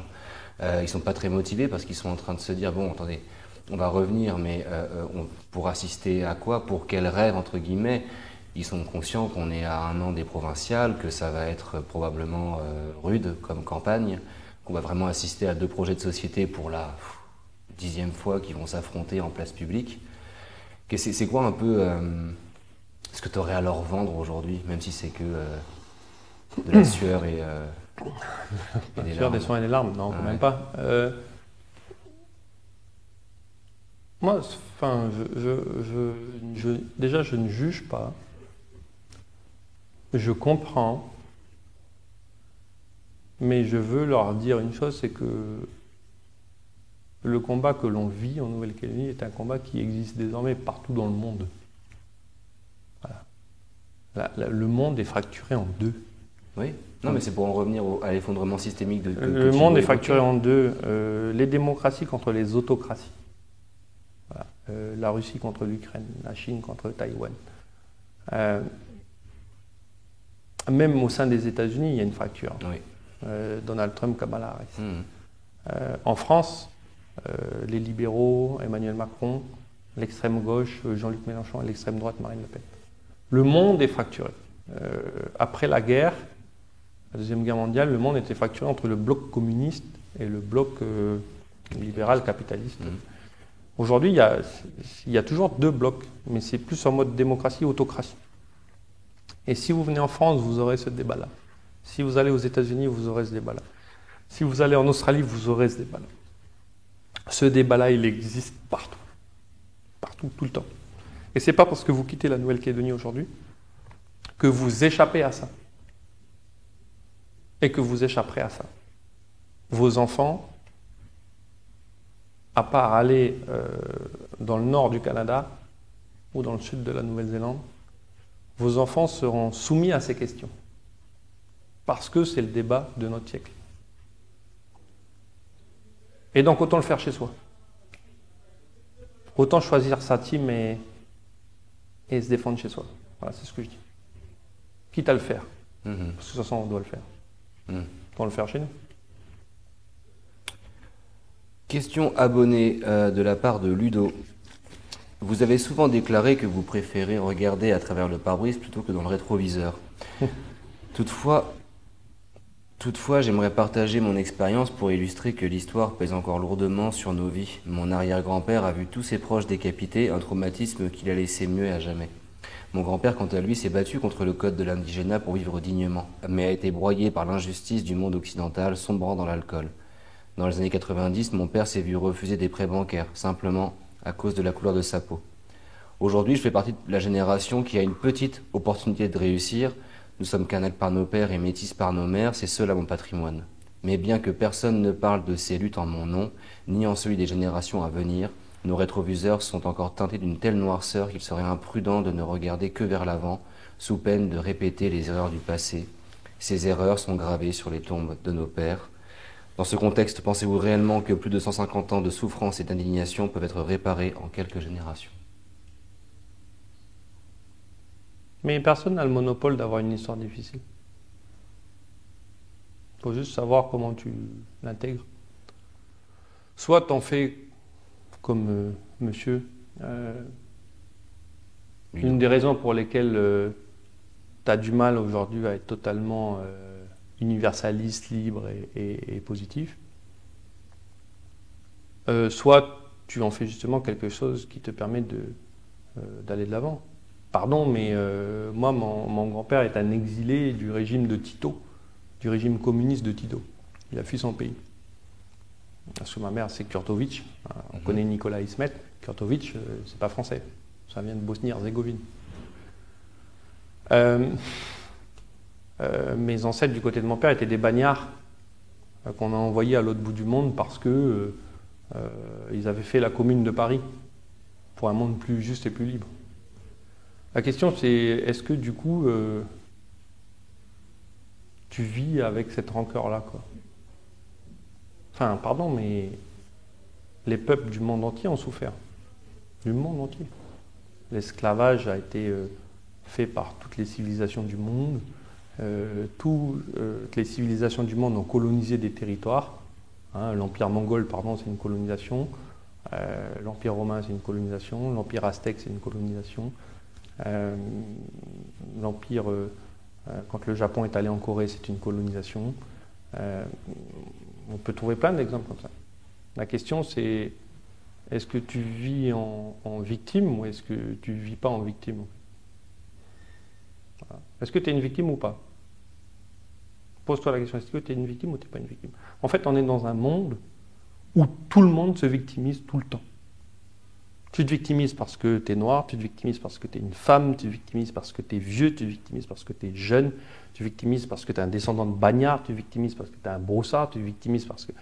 Ils ne sont pas très motivés parce qu'ils sont en train de se dire, bon, attendez, on va revenir, mais pour assister à quoi? Pour quel rêve, entre guillemets? Ils sont conscients qu'on est à 1 an des provinciales, que ça va être probablement rude comme campagne, qu'on va vraiment assister à 2 projets de société pour la 10e fois qui vont s'affronter en place publique. C'est quoi un peu ce que tu aurais à leur vendre aujourd'hui, même si c'est que de la sueur et des larmes? Des sueurs et des larmes, non, quand même pas. Moi, enfin, déjà, je ne juge pas. Je comprends, mais je veux leur dire une chose, c'est que le combat que l'on vit en Nouvelle-Calédonie est un combat qui existe désormais partout dans le monde. Voilà. Le monde est fracturé en 2. Oui, non, mais c'est pour en revenir à l'effondrement systémique de... Le monde est fracturé en 2. Les démocraties contre les autocraties. Voilà. La Russie contre l'Ukraine, la Chine contre Taïwan. Même au sein des États-Unis, il y a une fracture. Oui. Donald Trump, Kamala Harris. En France, les libéraux, Emmanuel Macron, l'extrême gauche, Jean-Luc Mélenchon, et l'extrême droite, Marine Le Pen. Le monde est fracturé. Après la guerre, la Deuxième Guerre mondiale, le monde était fracturé entre le bloc communiste et le bloc libéral capitaliste. Aujourd'hui, il y a toujours deux blocs, mais c'est plus en mode démocratie-autocratie. Et si vous venez en France, vous aurez ce débat-là. Si vous allez aux États-Unis, vous aurez ce débat-là. Si vous allez en Australie, vous aurez ce débat-là. Ce débat-là, il existe partout. Partout, tout le temps. Et c'est pas parce que vous quittez la Nouvelle-Calédonie aujourd'hui que vous échappez à ça. Et que vous échapperez à ça. Vos enfants, à part aller dans le nord du Canada ou dans le sud de la Nouvelle-Zélande, vos enfants seront soumis à ces questions. Parce que c'est le débat de notre siècle. Et donc autant le faire chez soi. Autant choisir sa team et se défendre chez soi. Voilà, c'est ce que je dis. Quitte à le faire. Parce que de toute façon, on doit le faire. On doit le faire chez nous. Question abonnée de la part de Ludo. Vous avez souvent déclaré que vous préférez regarder à travers le pare-brise plutôt que dans le rétroviseur. Toutefois, j'aimerais partager mon expérience pour illustrer que l'histoire pèse encore lourdement sur nos vies. Mon arrière-grand-père a vu tous ses proches décapités, un traumatisme qu'il a laissé muet à jamais. Mon grand-père, quant à lui, s'est battu contre le code de l'indigénat pour vivre dignement, mais a été broyé par l'injustice du monde occidental, sombrant dans l'alcool. Dans les années 90, mon père s'est vu refuser des prêts bancaires, simplement à cause de la couleur de sa peau. Aujourd'hui, je fais partie de la génération qui a une petite opportunité de réussir. Nous sommes Kanaks par nos pères et métis par nos mères, c'est cela mon patrimoine. Mais bien que personne ne parle de ces luttes en mon nom, ni en celui des générations à venir, nos rétroviseurs sont encore teintés d'une telle noirceur qu'il serait imprudent de ne regarder que vers l'avant, sous peine de répéter les erreurs du passé. Ces erreurs sont gravées sur les tombes de nos pères. Dans ce contexte, pensez-vous réellement que plus de 150 ans de souffrance et d'indignation peuvent être réparés en quelques générations ? Mais personne n'a le monopole d'avoir une histoire difficile. Il faut juste savoir comment tu l'intègres. Soit t'en fais comme monsieur. Une des raisons pour lesquelles tu as du mal aujourd'hui à être totalement universaliste, libre et positif. Soit tu en fais justement quelque chose qui te permet d'aller de l'avant. Pardon, mais moi, mon grand-père est un exilé du régime de Tito, du régime communiste de Tito. Il a fui son pays. Parce que ma mère, c'est Kurtovic. On connaît Nicolas Ismet. Kurtovic, c'est pas français. Ça vient de Bosnie-Herzégovine. Mes ancêtres du côté de mon père étaient des bagnards qu'on a envoyés à l'autre bout du monde parce que ils avaient fait la commune de Paris pour un monde plus juste et plus libre. La question c'est, est-ce que du coup tu vis avec cette rancœur-là, quoi? Enfin, pardon, mais les peuples du monde entier ont souffert. Du monde entier. L'esclavage a été fait par toutes les civilisations du monde. Toutes les civilisations du monde ont colonisé des territoires. L'Empire mongol, pardon, c'est une colonisation. L'Empire romain, c'est une colonisation. L'Empire aztèque, c'est une colonisation. L'Empire, quand le Japon est allé en Corée, c'est une colonisation. On peut trouver plein d'exemples comme ça. La question, c'est est-ce que tu vis en victime ou est-ce que tu ne vis pas en victime? Voilà. Est-ce que tu es une victime ou pas? Pose-toi la question, est-ce que tu es une victime ou tu n'es pas une victime? En fait, on est dans un monde où tout le monde se victimise tout le temps. Tu te victimises parce que tu es noir, tu te victimises parce que tu es une femme, tu te victimises parce que tu es vieux, tu te victimises parce que tu es jeune, tu te victimises parce que tu es un descendant de bagnard, tu te victimises parce que tu es un brossard, tu te victimises parce que...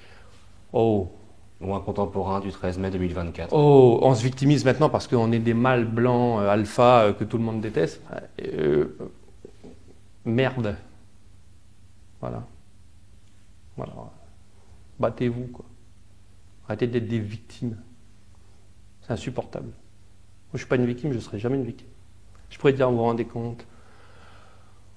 Oh! Ou un contemporain du 13 mai 2024. Oh, on se victimise maintenant parce qu'on est des mâles blancs alpha que tout le monde déteste. Merde. Voilà. Battez-vous, quoi. Arrêtez d'être des victimes. C'est insupportable. Moi, je ne suis pas une victime, je ne serai jamais une victime. Je pourrais dire, vous vous rendez compte?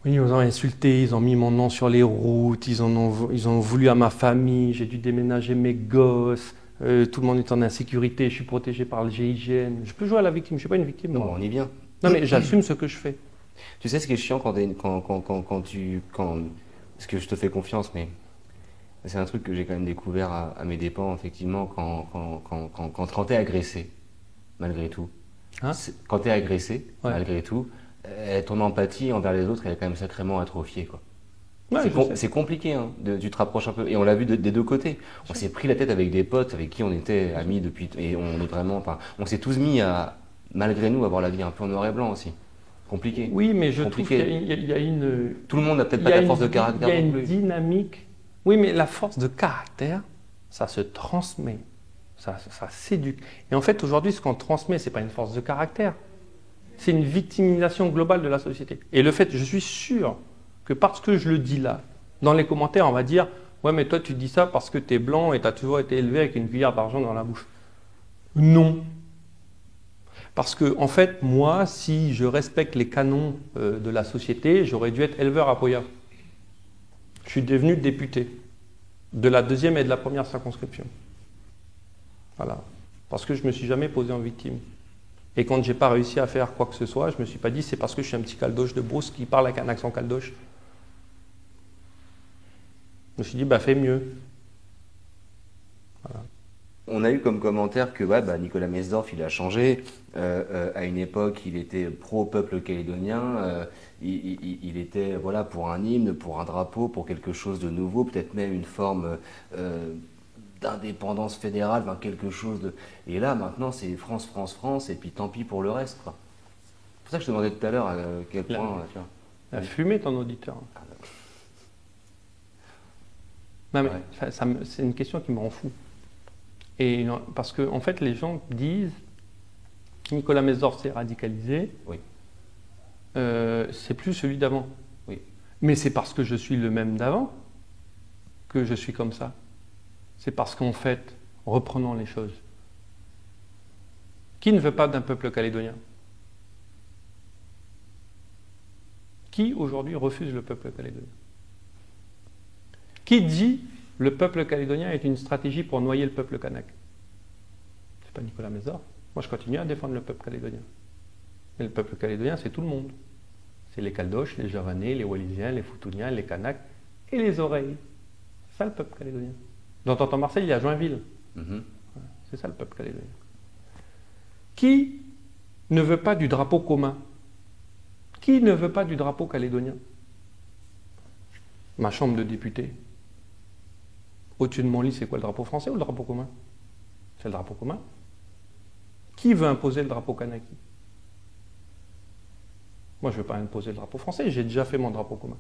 Oui, ils m'ont insulté, ils ont mis mon nom sur les routes, ils ont voulu à ma famille, j'ai dû déménager mes gosses, tout le monde est en insécurité, je suis protégé par le GIGN. Je peux jouer à la victime, je ne suis pas une victime. Non, moi. on y vient. Non, mais j'assume ce que je fais. Tu sais ce qui est chiant parce que je te fais confiance, mais c'est un truc que j'ai quand même découvert à mes dépens, effectivement, quand t'es agressé, malgré tout. Hein? Quand t'es agressé, Ouais. malgré tout, ton empathie envers les autres, elle est quand même sacrément atrophiée, quoi. Ouais, je sais. C'est compliqué, hein, tu te rapproches un peu. Et on l'a vu des deux côtés. On s'est pris la tête avec des potes avec qui on était amis depuis. Et on est vraiment. Enfin, on s'est tous mis à, malgré nous, avoir la vie un peu en noir et blanc aussi. Compliqué. Oui, mais je trouve Compliqué. qu'il y a une... Tout le monde n'a peut-être il y pas a la force une- de caractère Il y a non une plus. dynamique. Oui, mais la force de caractère, ça se transmet. Ça s'éduque. Et en fait, aujourd'hui, ce qu'on transmet, ce n'est pas une force de caractère. C'est une victimisation globale de la société. Et le fait, je suis sûr que parce que je le dis là, dans les commentaires, on va dire « Ouais, mais toi, tu dis ça parce que tu es blanc et tu as toujours été élevé avec une cuillère d'argent dans la bouche. » Non. Parce que, en fait, moi, si je respecte les canons de la société, j'aurais dû être éleveur à Poya. Je suis devenu député de la deuxième et de la première circonscription. Voilà. Parce que je ne me suis jamais posé en victime. Et quand je n'ai pas réussi à faire quoi que ce soit, je ne me suis pas dit c'est parce que je suis un petit caldoche de Beauce qui parle avec un accent caldoche. Je me suis dit, bah fais mieux. Voilà. On a eu comme commentaire que ouais, Nicolas Mesdorf, il a changé. À une époque, il était pro-peuple calédonien. Il était voilà, pour un hymne, pour un drapeau, pour quelque chose de nouveau, peut-être même une forme d'indépendance fédérale, enfin, quelque chose de... Et là, maintenant, c'est France, France, France, et puis tant pis pour le reste, quoi. C'est pour ça que je te demandais tout à l'heure à quel point... tu vois. La fumée, ton auditeur. Non, mais Ouais. c'est une question qui me rend fou. Et parce que en fait, les gens disent Nicolas Mesdorf s'est radicalisé. Oui. C'est plus celui d'avant. Oui. Mais c'est parce que je suis le même d'avant que je suis comme ça. C'est parce qu'en fait, reprenons les choses. Qui ne veut pas d'un peuple calédonien? Qui aujourd'hui refuse le peuple calédonien? Qui dit le peuple calédonien est une stratégie pour noyer le peuple kanak? C'est pas Nicolas Mesdorf. Moi, je continue à défendre le peuple calédonien. Mais le peuple calédonien, c'est tout le monde. C'est les Caldoches, les Javanais, les Wallisiens, les Futuniens, les Kanaks et les Oreilles. C'est ça le peuple calédonien. Dans Tonton Marseille, il y a Joinville. Mm-hmm. C'est ça le peuple calédonien. Qui ne veut pas du drapeau commun? Qui ne veut pas du drapeau calédonien? Ma chambre de député. Au-dessus de mon lit, c'est quoi le drapeau français ou le drapeau commun? C'est le drapeau commun. Qui veut imposer le drapeau kanaki? Moi, je ne veux pas imposer le drapeau français, j'ai déjà fait mon drapeau commun.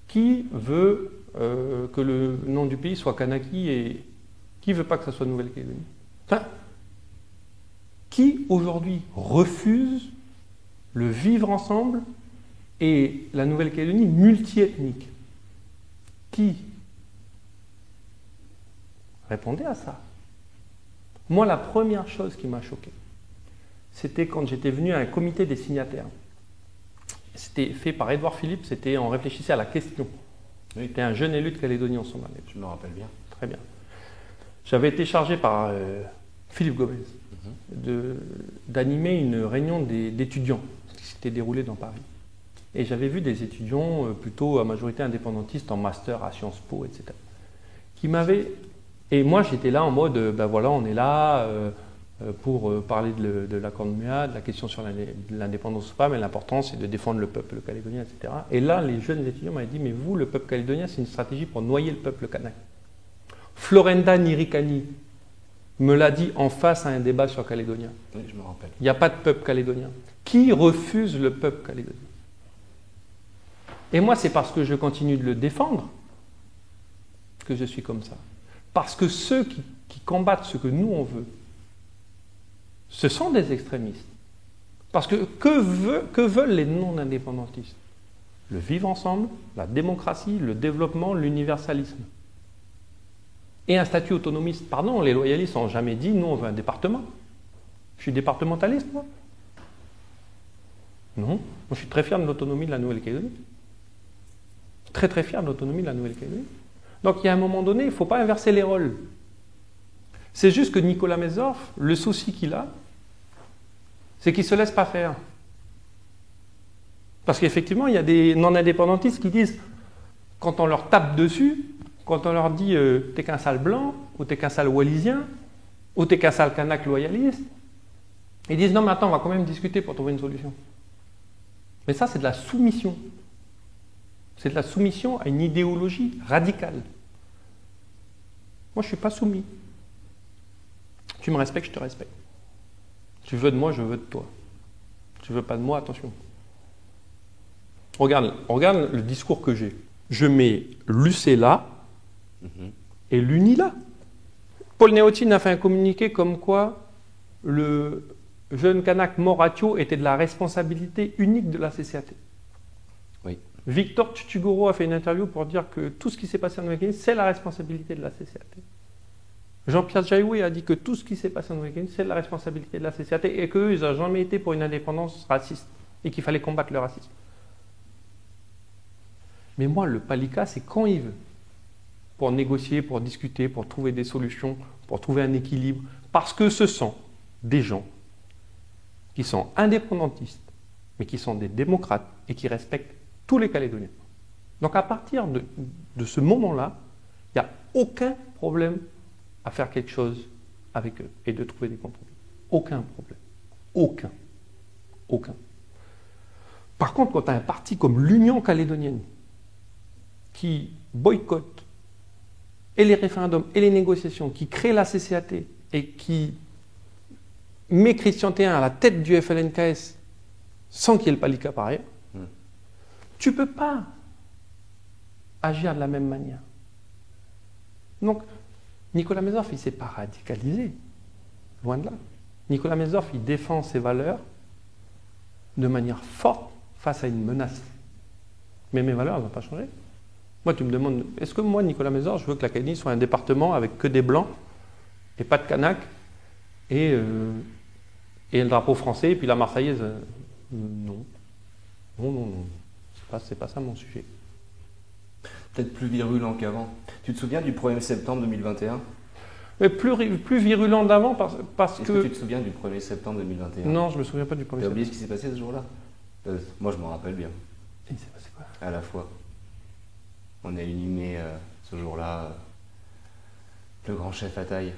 Qui veut que le nom du pays soit kanaki et qui ne veut pas que ça soit Nouvelle-Calédonie? Enfin, qui aujourd'hui refuse le vivre ensemble et la Nouvelle-Calédonie multiethnique? Qui? Répondez à ça. Moi, la première chose qui m'a choqué, c'était quand j'étais venu à un comité des signataires. C'était fait par Édouard Philippe, on réfléchissait à la question. Oui. C'était un jeune élu de Calédonie en Somalie. Je me rappelle bien. Très bien. J'avais été chargé par Philippe Gomez d'animer une réunion d'étudiants qui s'était déroulée dans Paris. Et j'avais vu des étudiants plutôt à majorité indépendantistes en master à Sciences Po, etc. qui m'avaient... Et moi, j'étais là en mode, ben voilà, on est là pour parler de l'accord de Nouméa, de la question sur l'indépendance ou pas, mais l'important, c'est de défendre le peuple calédonien, etc. Et là, les jeunes étudiants m'avaient dit, mais vous, le peuple calédonien, c'est une stratégie pour noyer le peuple kanak. Florenda Nirikani me l'a dit en face à un débat sur calédonien. Oui, je me rappelle. Il n'y a pas de peuple calédonien. Qui refuse le peuple calédonien? Et moi, c'est parce que je continue de le défendre que je suis comme ça. Parce que ceux qui combattent ce que nous, on veut, ce sont des extrémistes. Parce que veulent les non-indépendantistes? Le vivre ensemble, la démocratie, le développement, l'universalisme. Et un statut autonomiste. Pardon, les loyalistes n'ont jamais dit, nous, on veut un département. Je suis départementaliste, moi. Non. Moi, je suis très fier de l'autonomie de la Nouvelle-Calédonie. Très, très fier de l'autonomie de la Nouvelle-Calédonie. Donc il y a un moment donné, il ne faut pas inverser les rôles. C'est juste que Nicolas Metzdorf, le souci qu'il a, c'est qu'il ne se laisse pas faire. Parce qu'effectivement, il y a des non-indépendantistes qui disent, quand on leur tape dessus, quand on leur dit t'es qu'un sale blanc, ou t'es qu'un sale wallisien, ou t'es qu'un sale kanak loyaliste, ils disent non mais attends, on va quand même discuter pour trouver une solution. Mais ça, c'est de la soumission. C'est de la soumission à une idéologie radicale. Moi, je ne suis pas soumis. Tu me respectes, je te respecte. Tu veux de moi, je veux de toi. Tu veux pas de moi, attention. Regarde le discours que j'ai. Je mets l'UC là et l'UNI là. Paul Néotine a fait un communiqué comme quoi le jeune Kanak Moratio était de la responsabilité unique de la CCAT. Oui. Victor Tchutchugoro a fait une interview pour dire que tout ce qui s'est passé en Nouvelle-Calédonie, c'est la responsabilité de la CCAT. Jean-Pierre Jaïoué a dit que tout ce qui s'est passé en Nouvelle-Calédonie, c'est la responsabilité de la CCAT et qu'eux, ils n'ont jamais été pour une indépendance raciste et qu'il fallait combattre le racisme. Mais moi, le Palika, c'est quand il veut. Pour négocier, pour discuter, pour trouver des solutions, pour trouver un équilibre. Parce que ce sont des gens qui sont indépendantistes, mais qui sont des démocrates et qui respectent tous les Calédoniens. Donc à partir de ce moment-là, il n'y a aucun problème à faire quelque chose avec eux et de trouver des compromis. Aucun problème. Aucun. Aucun. Par contre, quand tu as un parti comme l'Union calédonienne qui boycotte et les référendums et les négociations, qui crée la CCAT et qui met Christian Théin à la tête du FLNKS sans qu'il y ait le Palika par ailleurs, tu ne peux pas agir de la même manière. Donc, Nicolas Metzdorf, il ne s'est pas radicalisé. Loin de là. Nicolas Metzdorf, il défend ses valeurs de manière forte face à une menace. Mais mes valeurs, elles n'ont pas changé. Moi, tu me demandes, est-ce que moi, Nicolas Metzdorf, je veux que la Calédonie soit un département avec que des blancs et pas de Kanak et le drapeau français et puis la Marseillaise Non. Non. C'est pas ça mon sujet. Peut-être plus virulent qu'avant. Tu te souviens du 1er septembre 2021 ? Mais plus virulent d'avant parce que... Est-ce que tu te souviens du 1er septembre 2021 ? Non, je ne me souviens pas du 1er septembre. Tu as oublié ce qui s'est passé ce jour-là ? Moi, je m'en rappelle bien. Il s'est passé quoi ? À la fois. On a inhumé ce jour-là le grand chef Ataï.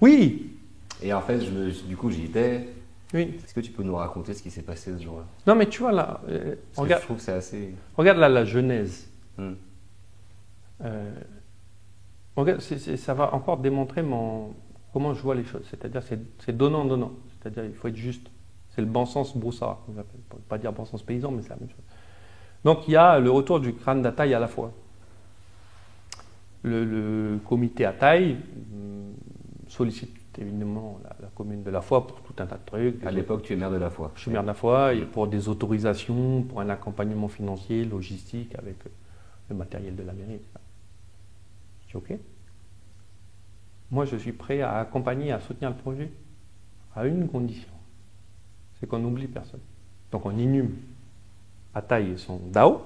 Oui. Et en fait, du coup, j'y étais. Oui. Est-ce que tu peux nous raconter ce qui s'est passé ce jour-là ? Non, mais tu vois là, regarde, je trouve que c'est assez... Regarde là la genèse. Regarde, ça va encore démontrer comment je vois les choses. C'est-à-dire, c'est donnant-donnant. C'est-à-dire, il faut être juste. C'est le bon sens broussard, qu'on appelle. On ne peut pas dire bon sens paysan, mais c'est la même chose. Donc, il y a le retour du crâne d'Ataï à la fois. Le comité Ataï sollicite évidemment la commune de La Foi pour tout un tas de trucs. À l'époque, tu es maire de La Foi. Je suis maire de La Foi, et pour des autorisations, pour un accompagnement financier, logistique, avec le matériel de la mairie. Je dis OK. Moi, je suis prêt à accompagner, à soutenir le projet, à une condition. C'est qu'on n'oublie personne. Donc on inhume Ataï et son DAO,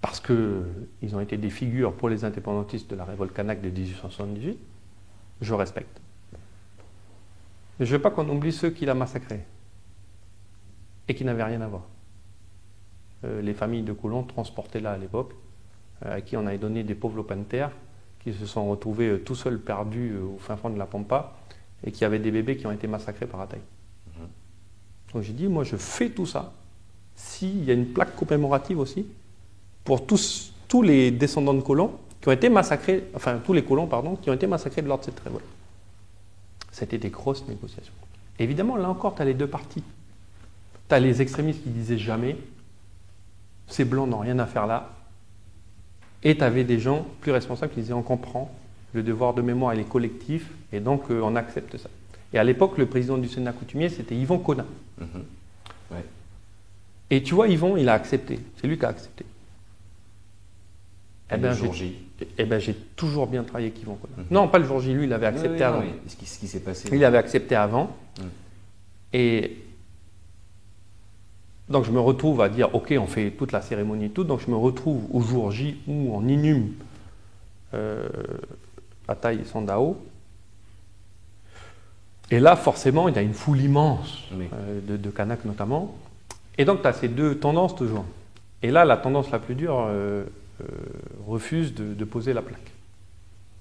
parce qu'ils ont été des figures pour les indépendantistes de la révolte kanak de 1878. Je respecte. Mais je ne veux pas qu'on oublie ceux qui l'a massacré et qui n'avaient rien à voir. Les familles de colons transportées là à l'époque, à qui on avait donné des pauvres lopins de terre, qui se sont retrouvés tout seuls perdus au fin fond de la Pampa et qui avaient des bébés qui ont été massacrés par Ataï. Donc j'ai dit, moi je fais tout ça s'il y a une plaque commémorative aussi pour tous les descendants de colons qui ont été massacrés, enfin tous les colons, pardon, qui ont été massacrés lors de cette révolte. C'était des grosses négociations. Évidemment, là encore, tu as les deux parties. Tu as les extrémistes qui disaient jamais, ces blancs n'ont rien à faire là. Et tu avais des gens plus responsables qui disaient, on comprend, le devoir de mémoire il est collectif, et donc on accepte ça. Et à l'époque, le président du Sénat coutumier, c'était Yvon Collin. Ouais. Et tu vois, Yvon, il a accepté. C'est lui qui a accepté. Le jour J. J'ai toujours bien travaillé avec Yvon Collin. Non, pas le jour J, lui, il avait accepté avant. Oui. Ce qui s'est passé. Il avait accepté avant. Et Donc je me retrouve à dire, ok, on fait toute la cérémonie et tout, donc je me retrouve au jour J où on inhume Ataï et Sandao. Et là, forcément, il y a une foule immense de Kanaks notamment. Et donc, tu as ces deux tendances toujours. Et là, la tendance la plus dure refuse de poser la plaque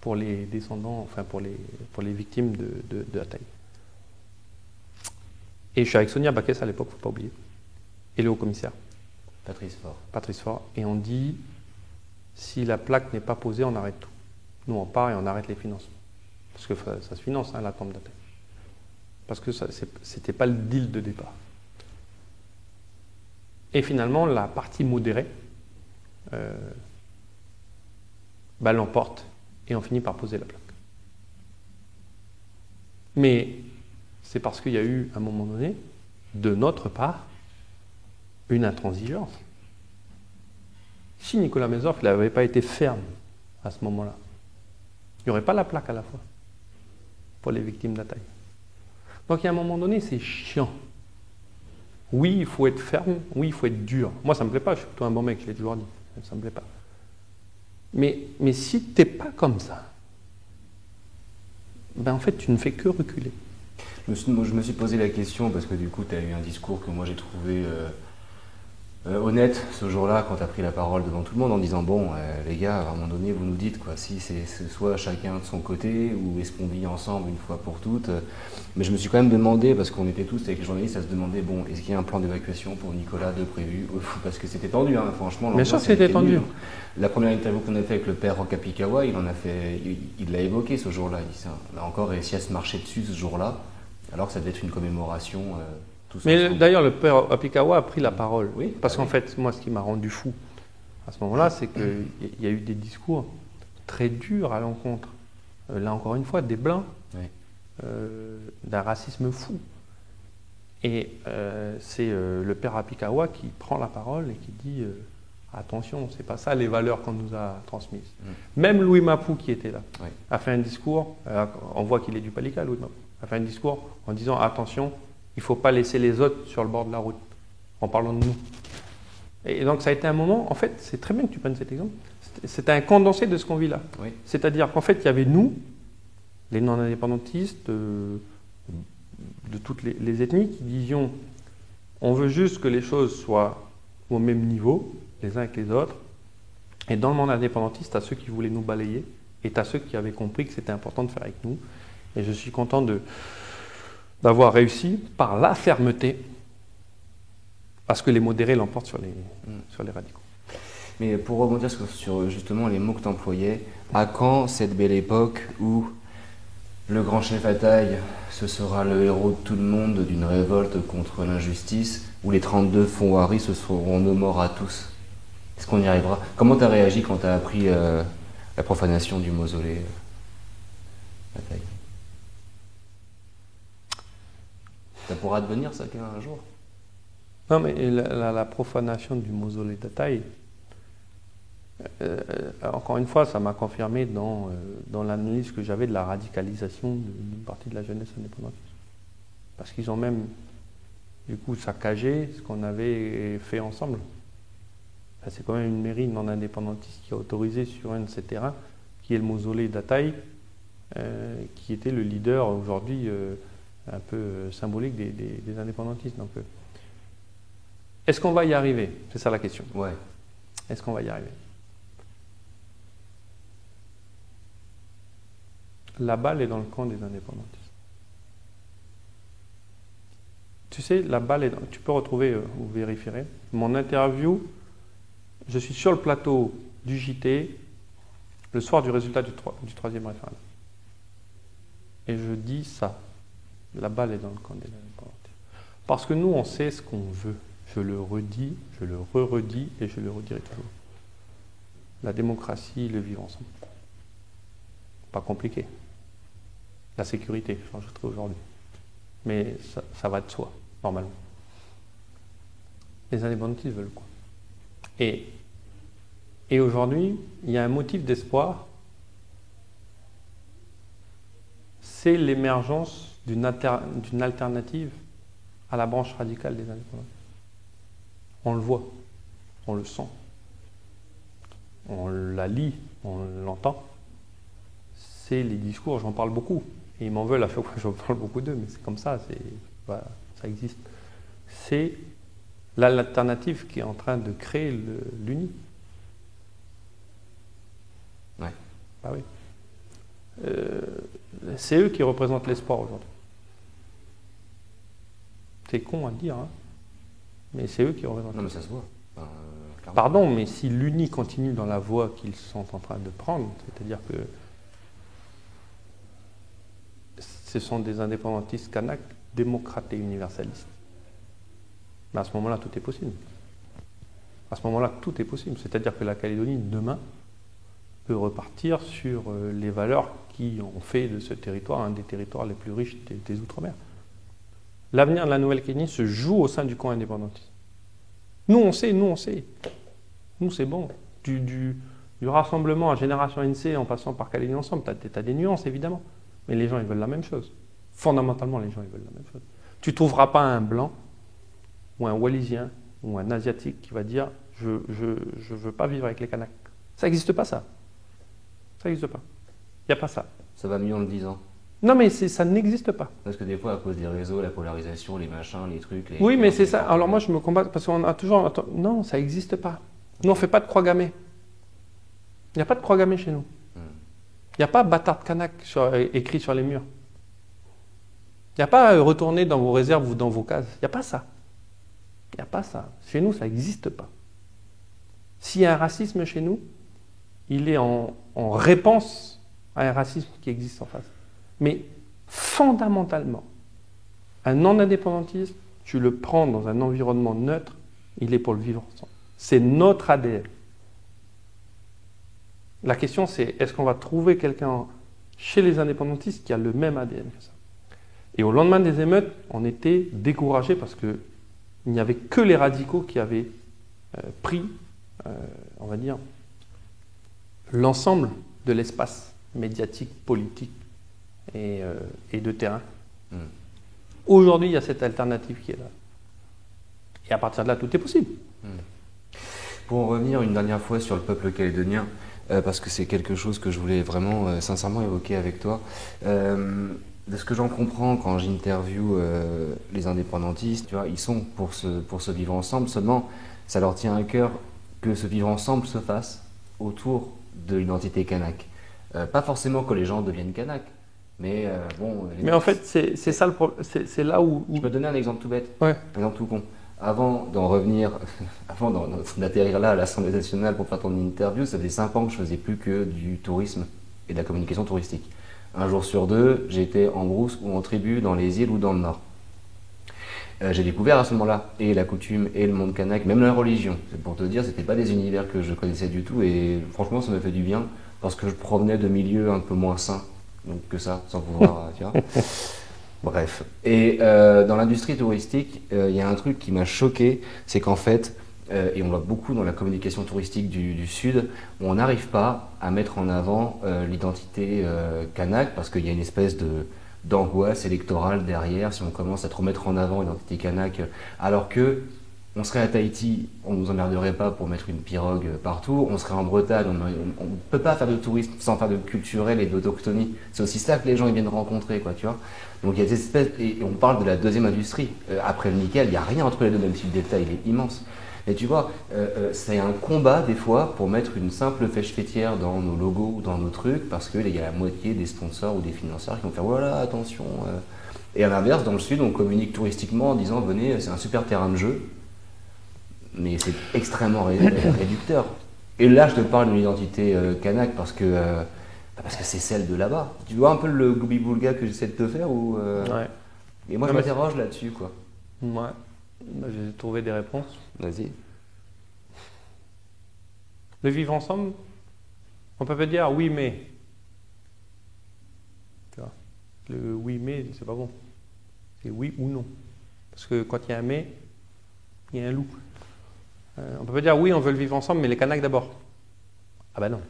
pour les descendants, enfin pour les victimes de Ataï. Et je suis avec Sonia Baquès à l'époque, il ne faut pas oublier. Et le haut-commissaire. Patrice Faure. Et on dit, si la plaque n'est pas posée, on arrête tout. Nous, on part et on arrête les financements. Parce que ça se finance, la tombe d'Ataï. Parce que ce n'était pas le deal de départ. Et finalement, la partie modérée l'emporte et on finit par poser la plaque. Mais c'est parce qu'il y a eu, à un moment donné, de notre part, une intransigeance. Si Nicolas Metzdorf n'avait pas été ferme à ce moment-là, il n'y aurait pas la plaque à la fois pour les victimes d'Ataï. Donc il y a un moment donné, c'est chiant. Oui, il faut être ferme, oui, il faut être dur. Moi, ça ne me plaît pas, je suis plutôt un bon mec, je l'ai toujours dit. Ça ne me plaît pas. Mais si tu n'es pas comme ça, en fait, tu ne fais que reculer. Je me suis posé la question parce que du coup, tu as eu un discours que moi j'ai trouvé honnête ce jour-là quand tu as pris la parole devant tout le monde en disant bon, les gars, à un moment donné, vous nous dites quoi, si c'est soit chacun de son côté ou est-ce qu'on vit ensemble une fois pour toutes. Mais je me suis quand même demandé, parce qu'on était tous avec les journalistes à se demander bon, est-ce qu'il y a un plan d'évacuation pour Nicolas de prévu? Parce que c'était tendu, hein, franchement. Bien sûr, c'était tendu. La première interview qu'on a fait avec le père Rokapikawa, il l'a évoqué ce jour-là. Il dit, on a encore réussi à se marcher dessus ce jour-là, alors que ça devait être une commémoration. Mais d'ailleurs, le père Apikawa a pris la parole. Oui, parce qu'en fait, moi, ce qui m'a rendu fou à ce moment-là, c'est qu'il y a eu des discours très durs à l'encontre, là encore une fois, des Blancs, d'un racisme fou. Et c'est le père Apikawa qui prend la parole et qui dit attention, c'est pas ça les valeurs qu'on nous a transmises. Même Louis Mapou, qui était là, a fait un discours, on voit qu'il est du Palika, Louis Mapou, a fait un discours en disant attention, il ne faut pas laisser les autres sur le bord de la route, en parlant de nous. Et donc ça a été un moment, en fait, c'est très bien que tu prennes cet exemple, c'était un condensé de ce qu'on vit là. Oui. C'est-à-dire qu'en fait, il y avait nous, les non-indépendantistes, de toutes les ethnies, qui disions, on veut juste que les choses soient au même niveau, les uns avec les autres, et dans le monde indépendantiste, à ceux qui voulaient nous balayer, et à ceux qui avaient compris que c'était important de faire avec nous. Et je suis content d'avoir réussi par la fermeté, parce que les modérés l'emportent sur les radicaux. Mais pour rebondir sur justement les mots que tu employais, à quand cette belle époque où le grand chef Ataï, ce sera le héros de tout le monde d'une révolte contre l'injustice, où les 32 Fonwari, ce seront nos morts à tous? Est-ce qu'on y arrivera? Comment tu as réagi quand tu as appris la profanation du mausolée Ataï? Ça pourra devenir ça un jour? Non, mais la profanation du mausolée d'Ataï, encore une fois, ça m'a confirmé dans l'analyse que j'avais de la radicalisation d'une partie de la jeunesse indépendantiste. Parce qu'ils ont même, du coup, saccagé ce qu'on avait fait ensemble. Enfin, c'est quand même une mairie non indépendantiste qui a autorisé sur un de ces terrains, qui est le mausolée d'Ataï, qui était le leader aujourd'hui un peu symbolique des indépendantistes. Donc, est-ce qu'on va y arriver? C'est ça la question. Ouais. Est-ce qu'on va y arriver? La balle est dans le camp des indépendantistes. Tu sais, la balle est dans... Tu peux retrouver, vous vérifierez, mon interview, je suis sur le plateau du JT le soir du résultat du troisième référendum. Et je dis ça. La balle est dans le camp des indépendantistes. Parce que nous, on sait ce qu'on veut. Je le redis, je le redis et je le redirai toujours. La démocratie, le vivre ensemble. Pas compliqué. La sécurité, je rajouterai aujourd'hui. Mais ça va de soi, normalement. Les indépendantistes veulent quoi? Et aujourd'hui, il y a un motif d'espoir, c'est l'émergence d'une alternative à la branche radicale des indépendantistes. On le voit, on le sent, on la lit, on l'entend. C'est les discours, j'en parle beaucoup. Et ils m'en veulent à chaque fois que j'en parle beaucoup d'eux, mais c'est comme ça, voilà, ça existe. C'est l'alternative qui est en train de créer l'uni. Ouais. Bah oui. C'est eux qui représentent l'espoir aujourd'hui. C'est con à dire, hein, mais c'est eux qui représentent. Non, mais ça se voit. Pardon, mais si l'uni continue dans la voie qu'ils sont en train de prendre, c'est-à-dire que ce sont des indépendantistes kanaks, démocrates et universalistes, mais à ce moment-là, tout est possible. À ce moment-là, tout est possible. C'est-à-dire que la Calédonie, demain, peut repartir sur les valeurs qui ont fait de ce territoire un des territoires les plus riches des Outre-mer. L'avenir de la Nouvelle-Calédonie se joue au sein du camp indépendantiste. Nous, on sait. Nous, c'est bon. Du rassemblement à Génération NC en passant par Calédonie Ensemble, tu as des nuances, évidemment. Mais les gens, ils veulent la même chose. Fondamentalement, les gens, ils veulent la même chose. Tu ne trouveras pas un blanc ou un wallisien ou un asiatique qui va dire « je veux pas vivre avec les Kanaks ». Ça n'existe pas, ça. Ça n'existe pas. Il n'y a pas ça. Ça va mieux en le disant. Non, mais ça n'existe pas. Parce que des fois, à cause des réseaux, la polarisation, les machins, les trucs... Oui, mais c'est ça. Alors moi, je me combats parce qu'on a toujours... Non, ça n'existe pas. Nous, on ne fait pas de croix gammée. Il n'y a pas de croix gammée chez nous. Il n'y a pas bâtard de Kanak écrit sur les murs. Il n'y a pas retourner dans vos réserves ou dans vos cases. Il n'y a pas ça. Il n'y a pas ça. Chez nous, ça n'existe pas. S'il y a un racisme chez nous, il est en réponse à un racisme qui existe en face. Mais fondamentalement, un non-indépendantiste, tu le prends dans un environnement neutre, il est pour le vivre ensemble. C'est notre ADN. La question, c'est est-ce qu'on va trouver quelqu'un chez les indépendantistes qui a le même ADN que ça? Et au lendemain des émeutes, on était découragés parce qu'il n'y avait que les radicaux qui avaient pris, on va dire, l'ensemble de l'espace médiatique, politique et de terrain. Aujourd'hui, il y a cette alternative qui est là. Et à partir de là, tout est possible. Pour en revenir une dernière fois sur le peuple calédonien, parce que c'est quelque chose que je voulais vraiment sincèrement évoquer avec toi. De ce que j'en comprends quand j'interviewe les indépendantistes, tu vois, ils sont pour se vivre ensemble, seulement ça leur tient à cœur que ce vivre ensemble se fasse autour de l'identité kanak. Pas forcément que les gens deviennent kanak, mais bon... Mais en fait, c'est ça le problème, c'est là où... Je peux te donner un exemple tout bête, ouais. un exemple tout con. Avant d'en revenir, avant d'atterrir là à l'Assemblée nationale pour faire ton interview, ça faisait 5 ans que je faisais plus que du tourisme et de la communication touristique. Un jour sur deux, j'étais en brousse ou en tribu dans les îles ou dans le nord. J'ai découvert à ce moment-là et la coutume et le monde kanak, même la religion. C'est pour te dire, c'était pas des univers que je connaissais du tout et franchement ça me fait du bien parce que je provenais de milieux un peu moins sains donc que ça, sans pouvoir, tu vois. Bref. Et dans l'industrie touristique, il y a un truc qui m'a choqué, c'est qu'en fait, et on le voit beaucoup dans la communication touristique du Sud, on n'arrive pas à mettre en avant l'identité kanak parce qu'il y a une espèce d'angoisse électorale derrière si on commence à trop mettre en avant l'identité kanak, alors que on serait à Tahiti, on ne nous emmerderait pas pour mettre une pirogue partout, on serait en Bretagne, on ne peut pas faire de tourisme sans faire de culturel et d'autochtonie. C'est aussi ça que les gens ils viennent rencontrer, quoi, tu vois. Donc il y a des espèces, et on parle de la deuxième industrie. Après le nickel, il n'y a rien entre les deux, même si le détail il est immense. Mais tu vois, c'est un combat des fois pour mettre une simple fèche fêtière dans nos logos ou dans nos trucs, parce qu'il y a la moitié des sponsors ou des financeurs qui vont faire voilà, attention. Et à l'inverse, dans le Sud, on communique touristiquement en disant venez, c'est un super terrain de jeu. Mais c'est extrêmement réducteur. Et là, je te parle de l'identité kanak parce que c'est celle de là-bas. Tu vois un peu le goubi-boulga que j'essaie de te faire ou Ouais. Et moi, je m'interroge là-dessus, quoi. Ouais. J'ai trouvé des réponses. Vas-y. Le vivre ensemble, on peut pas dire oui mais. Tu vois, le oui mais, c'est pas bon. C'est oui ou non. Parce que quand il y a un mais, il y a un loup. On peut pas dire oui, on veut le vivre ensemble, mais les Kanaks d'abord. Ah bah non.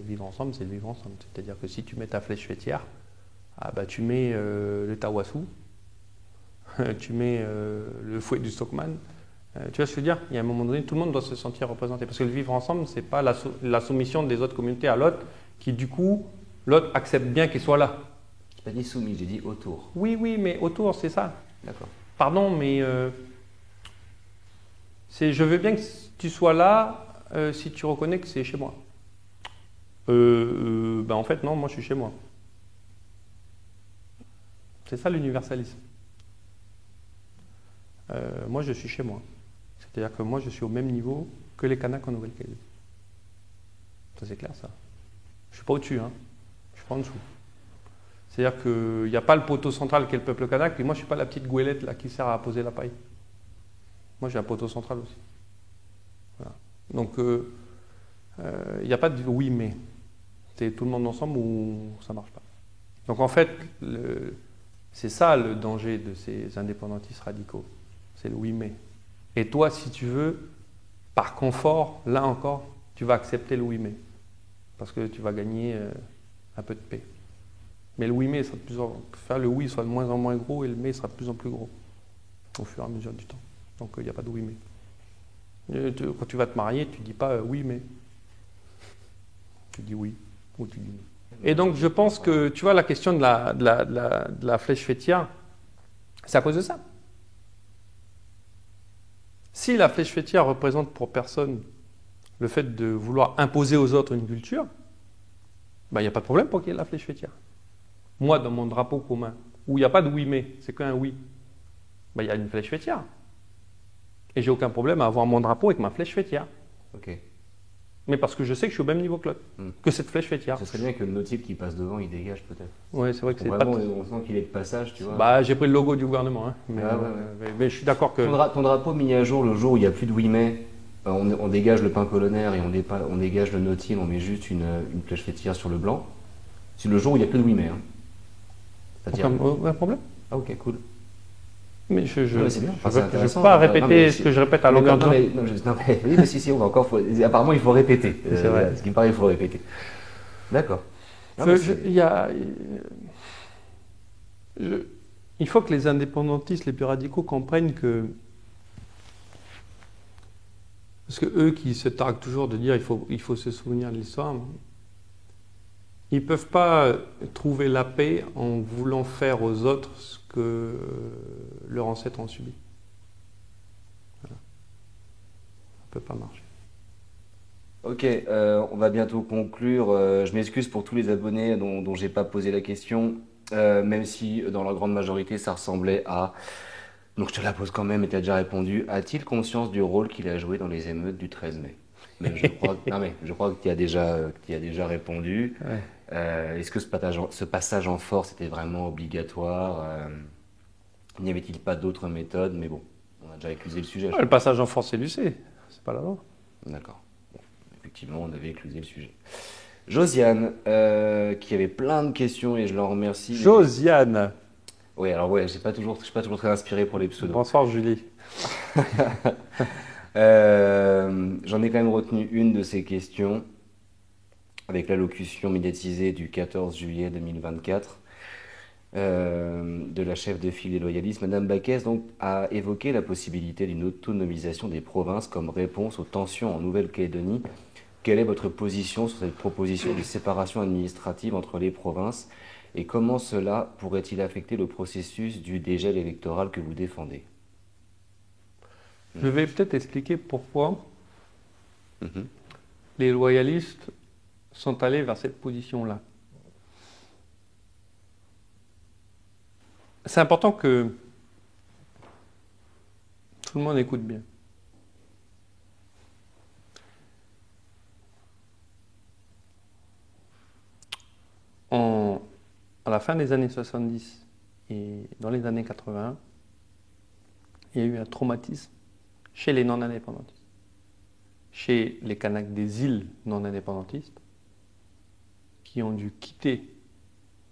Vivre ensemble, c'est le vivre ensemble. C'est-à-dire que si tu mets ta flèche fêtière, ah bah tu mets le tawassou, tu mets le fouet du stockman, Tu vois ce que je veux dire? Il y a un moment donné, tout le monde doit se sentir représenté. Parce que le vivre ensemble, ce n'est pas la soumission des autres communautés à l'autre, qui du coup, l'autre accepte bien qu'il soit là. Je n'ai pas dit soumis, j'ai dit autour. Oui, oui, mais autour, c'est ça. D'accord. Pardon, mais je veux bien que tu sois là si tu reconnais que c'est chez moi. Ben en fait, non, moi je suis chez moi. C'est ça l'universalisme. Moi je suis chez moi. C'est-à-dire que moi je suis au même niveau que les Kanaks en Nouvelle-Calédonie. Ça c'est clair ça. Je ne suis pas au-dessus, hein. Je suis pas en dessous. C'est-à-dire qu'il n'y a pas le poteau central qui est le peuple kanak, puis moi je ne suis pas la petite goélette là, qui sert à poser la paille. Moi j'ai un poteau central aussi. Voilà. Donc il n'y a pas de oui mais. C'est tout le monde ensemble ou ça ne marche pas. Donc en fait, c'est ça le danger de ces indépendantistes radicaux. C'est le oui mais. Et toi, si tu veux, par confort, là encore, tu vas accepter le oui mais. Parce que tu vas gagner un peu de paix. Mais le oui mais, faire le oui soit de moins en moins gros et le mais sera de plus en plus gros au fur et à mesure du temps. Donc il n'y a pas de oui mais. Quand tu vas te marier, tu ne dis pas oui mais. Tu dis oui ou tu dis non. Et donc je pense que, tu vois, la question de la flèche fêtière, c'est à cause de ça. Si la flèche fêtière représente pour personne le fait de vouloir imposer aux autres une culture, ben, il n'y a pas de problème pour qu'il y ait la flèche fêtière. Moi, dans mon drapeau commun, où il n'y a pas de oui mais, c'est qu'un oui, ben, il y a une flèche fêtière. Et j'ai aucun problème à avoir mon drapeau avec ma flèche fêtière. Ok. Mais parce que je sais que je suis au même niveau que cette flèche fêtière. Ce serait bien que le type qui passe devant, il dégage peut-être. Ouais, c'est vrai que c'est vraiment, pas... on sent qu'il est de passage, tu vois. Bah, j'ai pris le logo du gouvernement, hein, mais, mais je suis d'accord que... Ton drapeau mis à jour le jour où il n'y a plus de oui mais, on dégage le pain colonnaire et on dégage le no-till, on met juste une flèche fêtière sur le blanc. C'est le jour où il n'y a plus de oui mais. Hein. Aucun problème. Ah ok, cool. Mais je ne veux pas répéter ce que je répète à longueur de temps. Oui, mais si, on va encore. Apparemment, il faut répéter. C'est vrai. Ce qui me paraît, il faut répéter. D'accord. Il faut que les indépendantistes les plus radicaux comprennent que. Parce que eux qui se targuent toujours de dire il faut se souvenir de l'histoire, ils ne peuvent pas trouver la paix en voulant faire aux autres ce que leurs ancêtres ont subi. Voilà. Ça ne peut pas marcher. Ok, on va bientôt conclure. Je m'excuse pour tous les abonnés dont je n'ai pas posé la question, même si dans la grande majorité ça ressemblait à... Donc je te la pose quand même et tu as déjà répondu. A-t-il conscience du rôle qu'il a joué dans les émeutes du 13 mai? Mais je crois que tu y as déjà répondu. Ouais. Est-ce que ce passage en force était vraiment obligatoire? N'y avait-il pas d'autres méthodes? Mais bon, on a déjà éclusé le sujet. Le passage en force, c'est Lucé. C'est pas la loi. D'accord. Bon, effectivement, on avait éclusé le sujet. Josiane, qui avait plein de questions et je l'en remercie. Josiane. Oui, alors ouais, je suis pas toujours très inspiré pour les pseudos. Bonsoir Julie. J'en ai quand même retenu une de ces questions avec l'allocution médiatisée du 14 juillet 2024 de la chef de file des loyalistes. Madame Baquès donc, a évoqué la possibilité d'une autonomisation des provinces comme réponse aux tensions en Nouvelle-Calédonie. Quelle est votre position sur cette proposition de séparation administrative entre les provinces et comment cela pourrait-il affecter le processus du dégel électoral que vous défendez? Je vais peut-être expliquer pourquoi les loyalistes sont allés vers cette position-là. C'est important que tout le monde écoute bien. À la fin des années 70 et dans les années 80, il y a eu un traumatisme chez les non-indépendantistes, chez les Kanaks des îles non-indépendantistes, qui ont dû quitter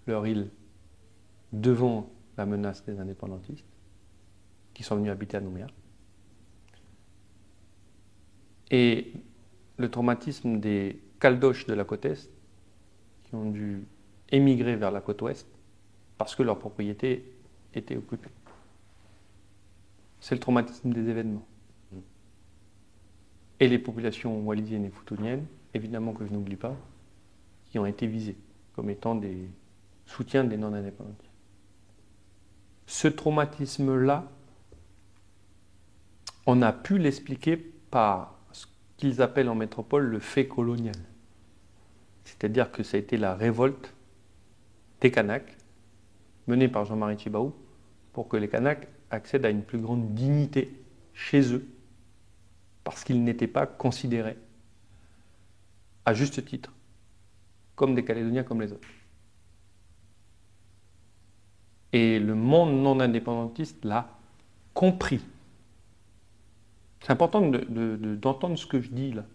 leur île devant la menace des indépendantistes, qui sont venus habiter à Nouméa. Et le traumatisme des Caldoches de la côte Est, qui ont dû émigrer vers la côte Ouest, parce que leur propriété était occupée. C'est le traumatisme des événements. et les populations wallisiennes et futuniennes, évidemment que je n'oublie pas, qui ont été visées comme étant des soutiens des non-indépendantistes. Ce traumatisme-là, on a pu l'expliquer par ce qu'ils appellent en métropole le fait colonial. C'est-à-dire que ça a été la révolte des Kanaks, menée par Jean-Marie Tjibaou, pour que les Kanaks accèdent à une plus grande dignité chez eux, parce qu'ils n'étaient pas considérés, à juste titre, comme des Calédoniens comme les autres. Et le monde non indépendantiste l'a compris. C'est important d'entendre ce que je dis là.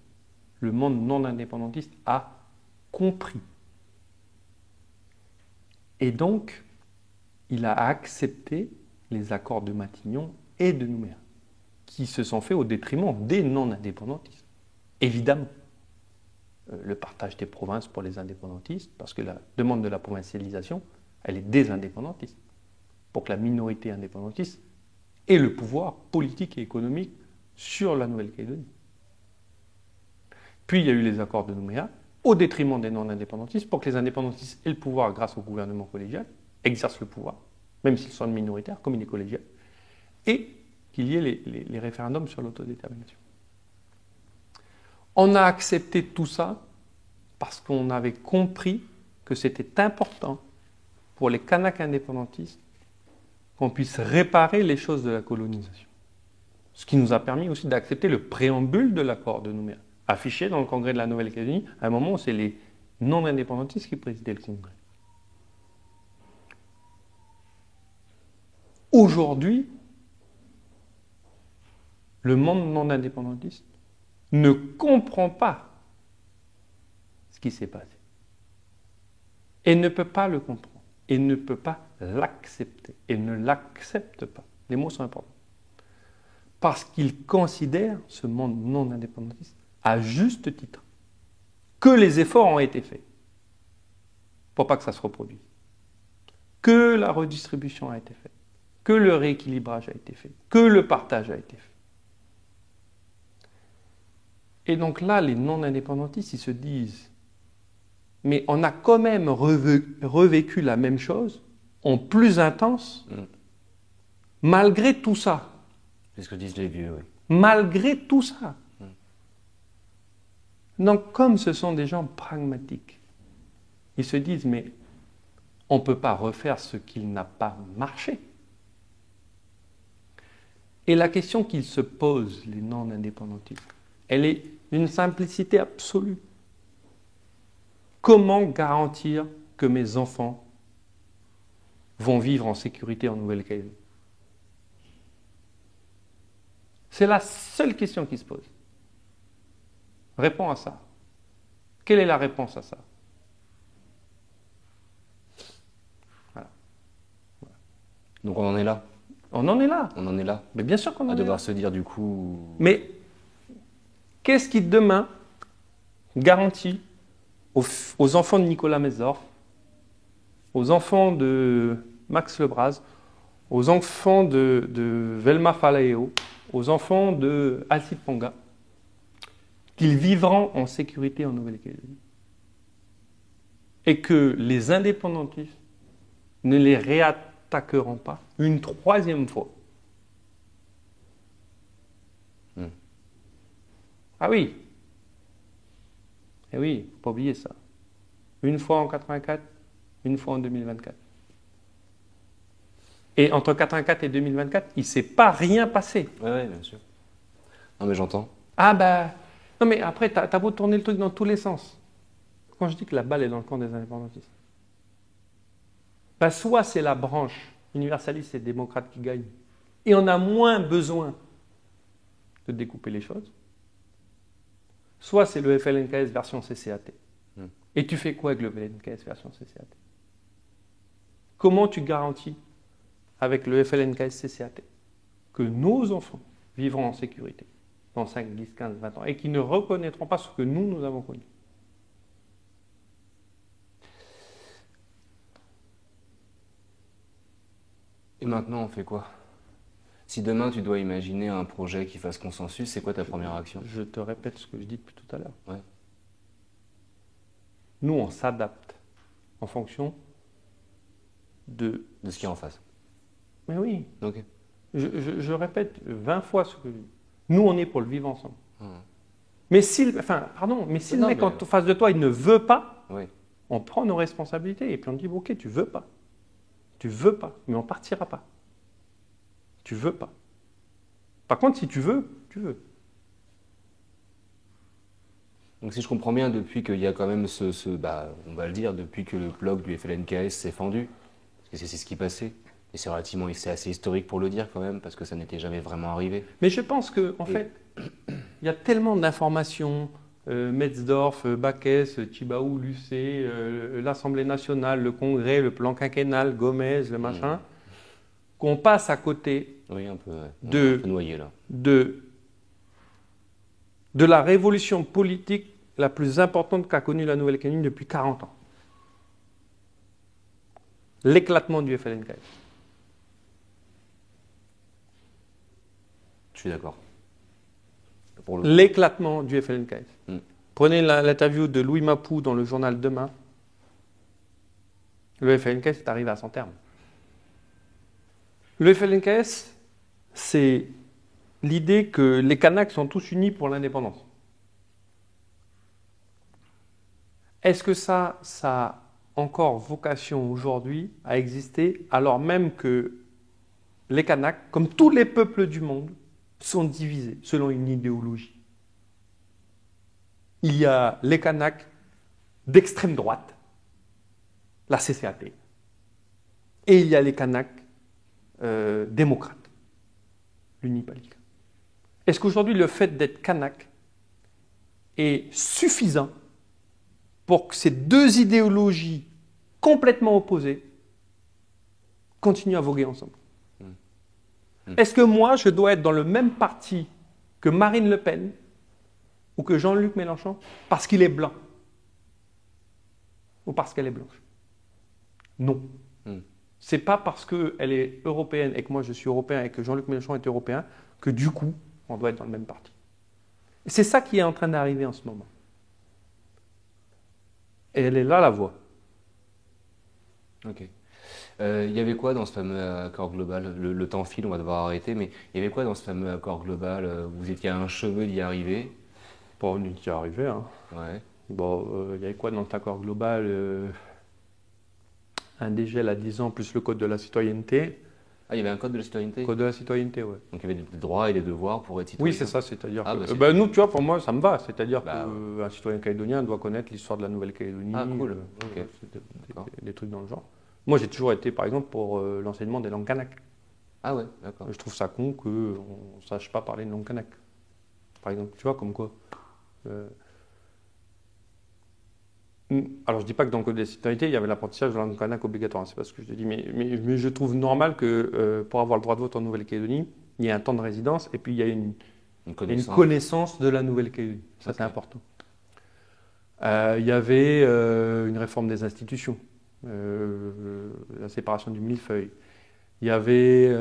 Le monde non indépendantiste a compris. Et donc, il a accepté les accords de Matignon et de Nouméa, qui se sont faits au détriment des non-indépendantistes. Évidemment, le partage des provinces pour les indépendantistes, parce que la demande de la provincialisation, elle est des indépendantistes, pour que la minorité indépendantiste ait le pouvoir politique et économique sur la Nouvelle-Calédonie. Puis il y a eu les accords de Nouméa, au détriment des non-indépendantistes, pour que les indépendantistes aient le pouvoir grâce au gouvernement collégial, exercent le pouvoir, même s'ils sont minoritaires, comme il est collégial, et qu'il y ait les référendums sur l'autodétermination. On a accepté tout ça parce qu'on avait compris que c'était important pour les Kanaks indépendantistes qu'on puisse réparer les choses de la colonisation. Ce qui nous a permis aussi d'accepter le préambule de l'accord de Nouméa, affiché dans le congrès de la Nouvelle-Calédonie, à un moment où c'est les non-indépendantistes qui présidaient le congrès. Aujourd'hui, le monde non-indépendantiste ne comprend pas ce qui s'est passé. Et ne peut pas le comprendre. Et ne peut pas l'accepter. Et ne l'accepte pas. Les mots sont importants. Parce qu'il considère ce monde non-indépendantiste à juste titre. Que les efforts ont été faits pour pas que ça se reproduise. Que la redistribution a été faite. Que le rééquilibrage a été fait. Que le partage a été fait. Et donc là, les non-indépendantistes, ils se disent, mais on a quand même revécu la même chose, en plus intense, malgré tout ça. C'est ce que disent les vieux, oui. Malgré tout ça. Donc, comme ce sont des gens pragmatiques, ils se disent, mais on ne peut pas refaire ce qui n'a pas marché. Et la question qu'ils se posent, les non-indépendantistes, elle est d'une simplicité absolue. Comment garantir que mes enfants vont vivre en sécurité en Nouvelle-Calédonie? C'est la seule question qui se pose. Réponds à ça. Quelle est la réponse à ça? Voilà. Donc on en est là. On en est là. On en est là. Mais bien sûr qu'on en est là. À devoir se dire du coup... Mais qu'est-ce qui demain garantit aux enfants de Nicolas Mesdorf, aux enfants de Max Lebras, aux enfants de Velma Falaeo, aux enfants de Alcide Ponga, qu'ils vivront en sécurité en Nouvelle-Calédonie. Et que les indépendantistes ne les réattaqueront pas une troisième fois. Ah oui. Eh oui, il ne faut pas oublier ça. Une fois en 84, une fois en 2024. Et entre 84 et 2024, il ne s'est pas rien passé. Oui, bien sûr. Non, mais j'entends. Ah ben... Non, mais après, t'as beau tourner le truc dans tous les sens. Quand je dis que la balle est dans le camp des indépendantistes, ben soit c'est la branche universaliste et démocrate qui gagne, et on a moins besoin de découper les choses, soit c'est le FLNKS version CCAT. Et tu fais quoi avec le FLNKS version CCAT? Comment tu garantis avec le FLNKS CCAT que nos enfants vivront en sécurité dans 5, 10, 15, 20 ans et qui ne reconnaîtront pas ce que nous avons connu? Et maintenant, on fait quoi? Si demain tu dois imaginer un projet qui fasse consensus, c'est quoi ta première action? Je te répète ce que je dis depuis tout à l'heure. Ouais. Nous, on s'adapte en fonction de... De ce qu'il y a en face. Mais oui, Ok. je répète 20 fois ce que je dis. Nous, on est pour le vivre ensemble. Hum. Mais si, mais si le Non, mec mais- en face de toi, il ne veut pas, Oui. on prend nos responsabilités et puis on dit, ok, tu veux pas. Tu veux pas, mais on partira pas. Tu veux pas. Par contre, si tu veux, tu veux. Donc si je comprends bien, depuis qu'il y a quand même on va le dire, depuis que le bloc du FLNKS s'est fendu, parce que c'est ce qui passait, et c'est assez historique pour le dire quand même, parce que ça n'était jamais vraiment arrivé. Mais je pense que, en Et- fait, il y a tellement d'informations, Metzdorf, Baquès, Tjibaou, Lucé, l'Assemblée nationale, le Congrès, le plan quinquennal, Gomez, le machin, qu'on passe à côté Oui, un peu, ouais. On est De- un peu noyé là. de la révolution politique la plus importante qu'a connue la Nouvelle-Calédonie depuis 40 ans. L'éclatement du FLNKS. Je suis d'accord. Pour le L'éclatement du FLNKS. Mm. Prenez l'interview de Louis Mapou dans le journal Demain. Le FLNKS est arrivé à son terme. Le FLNKS, c'est l'idée que les Kanaks sont tous unis pour l'indépendance. Est-ce que ça a encore vocation aujourd'hui à exister alors même que les Kanaks, comme tous les peuples du monde, sont divisés selon une idéologie? Il y a les Kanaks d'extrême droite, la CCAT, et il y a les Kanaks démocrates, l'Unipalik. Est-ce qu'aujourd'hui le fait d'être Kanak est suffisant pour que ces deux idéologies complètement opposées continuent à voguer ensemble? Est-ce que moi, je dois être dans le même parti que Marine Le Pen ou que Jean-Luc Mélenchon parce qu'il est blanc ou parce qu'elle est blanche? Non. C'est pas parce qu'elle est européenne et que moi je suis européen et que Jean-Luc Mélenchon est européen que du coup, on doit être dans le même parti. Et c'est ça qui est en train d'arriver en ce moment. Et elle est là, la voie. Ok. Il y avait quoi dans ce fameux accord global? Le temps file, on va devoir arrêter, mais il y avait quoi dans ce fameux accord global? Vous étiez à un cheveu d'y arriver? Bon, on y est arrivé. Hein. Ouais. Bon, il y avait quoi dans cet accord global? Un dégel à 10 ans plus le code de la citoyenneté. Ah, il y avait un code de la citoyenneté? Code de la citoyenneté, ouais. Donc il y avait des droits et des devoirs pour être citoyen? Oui, c'est ça, c'est-à-dire Ah, que... bah, c'est- ben, nous, tu vois, pour moi, ça me va. C'est-à-dire Bah, qu'un citoyen calédonien doit connaître l'histoire de la Nouvelle-Calédonie. Ah, cool. Ok. C'est D'accord. des trucs dans le genre. Moi, j'ai toujours été, par exemple, pour l'enseignement des langues kanak. Ah ouais, d'accord. Je trouve ça con qu'on ne sache pas parler une langue kanak. Par exemple, tu vois, comme quoi. Alors, je dis pas que dans le code de la citoyenneté, il y avait l'apprentissage de la langue kanak obligatoire. C'est pas ce que je te dis. Mais je trouve normal que pour avoir le droit de vote en Nouvelle-Calédonie, il y ait un temps de résidence et puis il y a une connaissance de la Nouvelle-Calédonie. Ça, c'est important. Il y avait une réforme des institutions, la séparation du millefeuille. Il y avait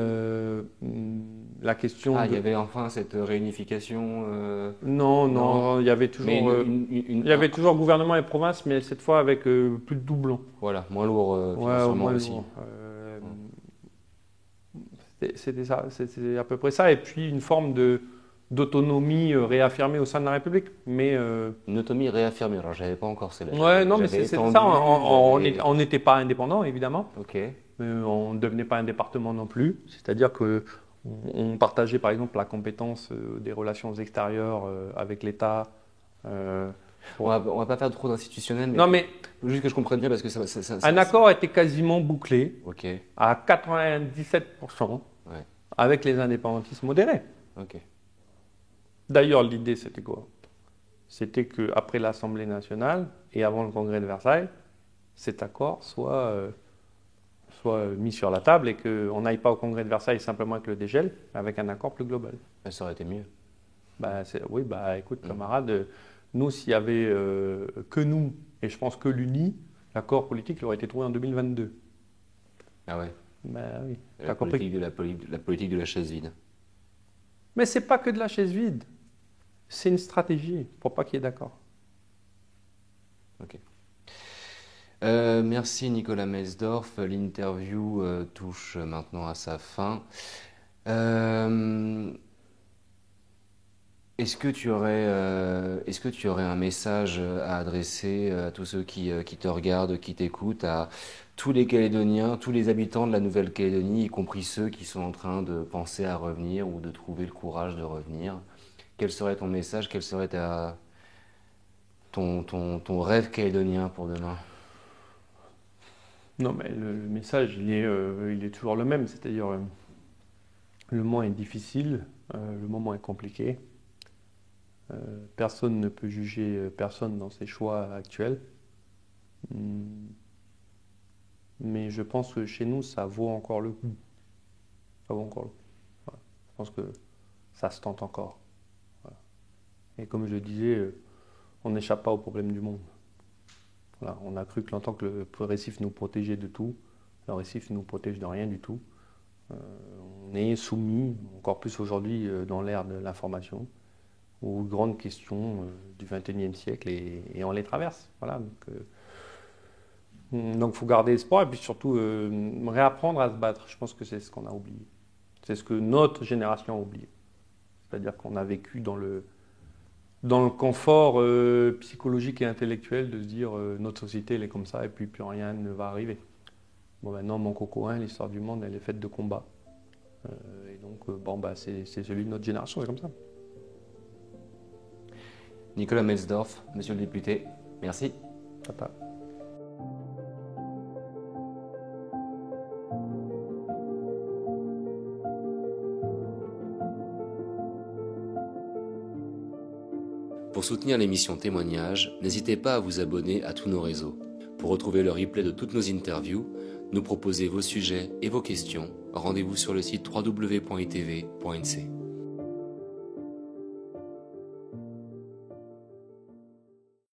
la question. Ah, il y avait enfin cette réunification. Non, il y avait toujours. Mais Il y avait toujours gouvernement et province, mais cette fois avec plus de doublons. Voilà, moins lourd Ouais, financièrement moins aussi. lourd. C'était ça, c'était à peu près ça. Et puis une forme d'autonomie réaffirmée au sein de la République. Mais Une autonomie réaffirmée. Alors, j'avais pas encore celle-là. ouais, non, mais J'avais c'est étendu, ça. On j'avais- n'était pas indépendant, évidemment. Ok. On ne devenait pas un département non plus. C'est-à-dire que on partageait par exemple la compétence des relations extérieures avec l'État. On va pas faire trop d'institutionnel, mais Non, mais juste que je comprenne bien parce que un accord était quasiment bouclé Ok, à 97% ouais, avec les indépendantistes modérés. ok. D'ailleurs, l'idée, c'était quoi? C'était qu'après l'Assemblée nationale et avant le Congrès de Versailles, cet accord soit mis sur la table et qu'on n'aille pas au Congrès de Versailles simplement avec le dégel, mais avec un accord plus global. Ça aurait été mieux. Oui, écoute, camarade, nous, s'il y avait que nous, et je pense que l'UNI, l'accord politique il aurait été trouvé en 2022. Ah ouais. Ben oui, tu La as compris. politique de la chaise vide. Mais c'est pas que de la chaise vide. C'est une stratégie pour pas qu'il y ait d'accord. Ok. Merci Nicolas Melsdorf. L'interview touche maintenant à sa fin. Est-ce que tu aurais un message à adresser à tous ceux qui te regardent, qui t'écoutent, à tous les Calédoniens, tous les habitants de la Nouvelle-Calédonie, y compris ceux qui sont en train de penser à revenir ou de trouver le courage de revenir? Quel serait ton message? Quel serait ton rêve calédonien pour demain? Non, mais le message, il est toujours le même. C'est-à-dire, le moment est difficile, le moment est compliqué. Personne ne peut juger personne dans ses choix actuels. Mais je pense que chez nous, ça vaut encore le coup. Ça vaut encore le coup. Voilà. Je pense que ça se tente encore. Voilà. Et comme je le disais, on n'échappe pas aux problèmes du monde. Voilà. On a cru que longtemps que le récif nous protégeait de tout. Le récif nous protège de rien du tout. On est soumis, encore plus aujourd'hui dans l'ère de l'information, aux grandes questions du XXIe siècle et on les traverse. Voilà. Donc, faut garder espoir et puis surtout réapprendre à se battre. Je pense que c'est ce qu'on a oublié. C'est ce que notre génération a oublié. C'est-à-dire qu'on a vécu dans le confort psychologique et intellectuel de se dire notre société elle est comme ça et puis plus rien ne va arriver. Bon, maintenant, mon coco 1, l'histoire du monde, elle est faite de combats. Et donc, c'est celui de notre génération, c'est comme ça. Nicolas Melsdorf, monsieur le député, merci. Papa. Pour soutenir l'émission Témoignages, n'hésitez pas à vous abonner à tous nos réseaux. Pour retrouver le replay de toutes nos interviews, nous proposer vos sujets et vos questions, rendez-vous sur le site www.itv.nc.